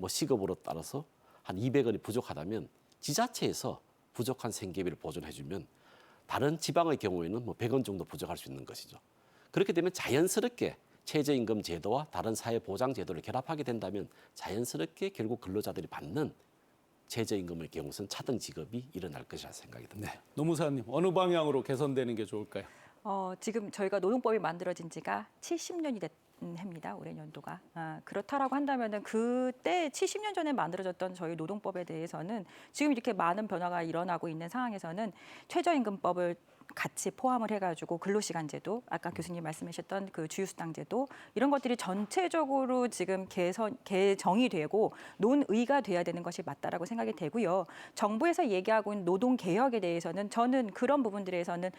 시급으로 따라서 한 200원이 부족하다면 지자체에서 부족한 생계비를 보존해주면 다른 지방의 경우에는 100원 정도 부족할 수 있는 것이죠. 그렇게 되면 자연스럽게 최저임금 제도와 다른 사회보장 제도를 결합하게 된다면 자연스럽게 결국 근로자들이 받는 최저임금의 경우선 차등 지급이 일어날 것이라 생각이 듭니다. 네, 노무사님 어느 방향으로 개선되는 게 좋을까요? 지금 저희가 노동법이 만들어진 지가 70년이 해입니다. 올해 연도가. 그렇다라고 한다면은 그때 70년 전에 만들어졌던 저희 노동법에 대해서는 지금 이렇게 많은 변화가 일어나고 있는 상황에서는 최저임금법을 같이 포함을 해가지고 근로시간제도, 아까 교수님 말씀하셨던 그 주휴수당제도 이런 것들이 전체적으로 지금 개정이 되고 논의가 돼야 되는 것이 맞다라고 생각이 되고요. 정부에서 얘기하고 있는 노동개혁에 대해서는 저는 그런 부분들에서는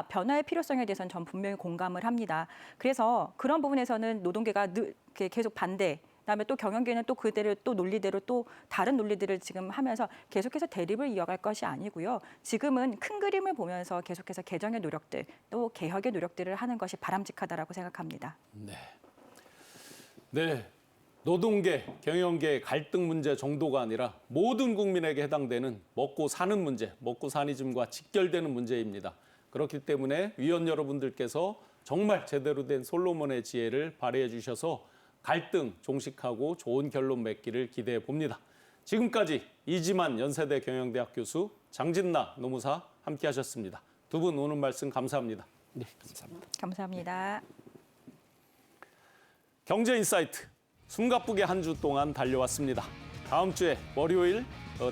변화의 필요성에 대해서는 전 분명히 공감을 합니다. 그래서 그런 부분에서는 노동계가 계속 반대. 그다음에 또 경영계는 또 그대로 또 논리대로 또 다른 논리들을 지금 하면서 계속해서 대립을 이어갈 것이 아니고요. 지금은 큰 그림을 보면서 계속해서 개정의 노력들 또 개혁의 노력들을 하는 것이 바람직하다라고 생각합니다. 네. 노동계, 경영계 갈등 문제 정도가 아니라 모든 국민에게 해당되는 먹고 사는 문제, 먹고 사니즘과 직결되는 문제입니다. 그렇기 때문에 위원 여러분들께서 정말 제대로 된 솔로몬의 지혜를 발휘해 주셔서 갈등 종식하고 좋은 결론 맺기를 기대해 봅니다. 지금까지 이지만 연세대 경영대학 교수, 장진나 노무사 함께하셨습니다. 두 분 오늘 말씀 감사합니다. 네, 감사합니다. 감사합니다. 경제인사이트 숨가쁘게 한 주 동안 달려왔습니다. 다음 주에 월요일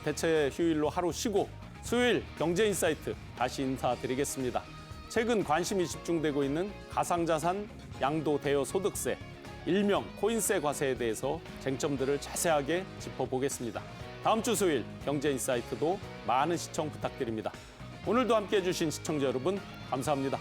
대체 휴일로 하루 쉬고 수요일 경제인사이트 다시 인사드리겠습니다. 최근 관심이 집중되고 있는 가상자산 양도 대여 소득세, 일명 코인세 과세에 대해서 쟁점들을 자세하게 짚어보겠습니다. 다음 주 수요일 경제인사이트도 많은 시청 부탁드립니다. 오늘도 함께해 주신 시청자 여러분 감사합니다.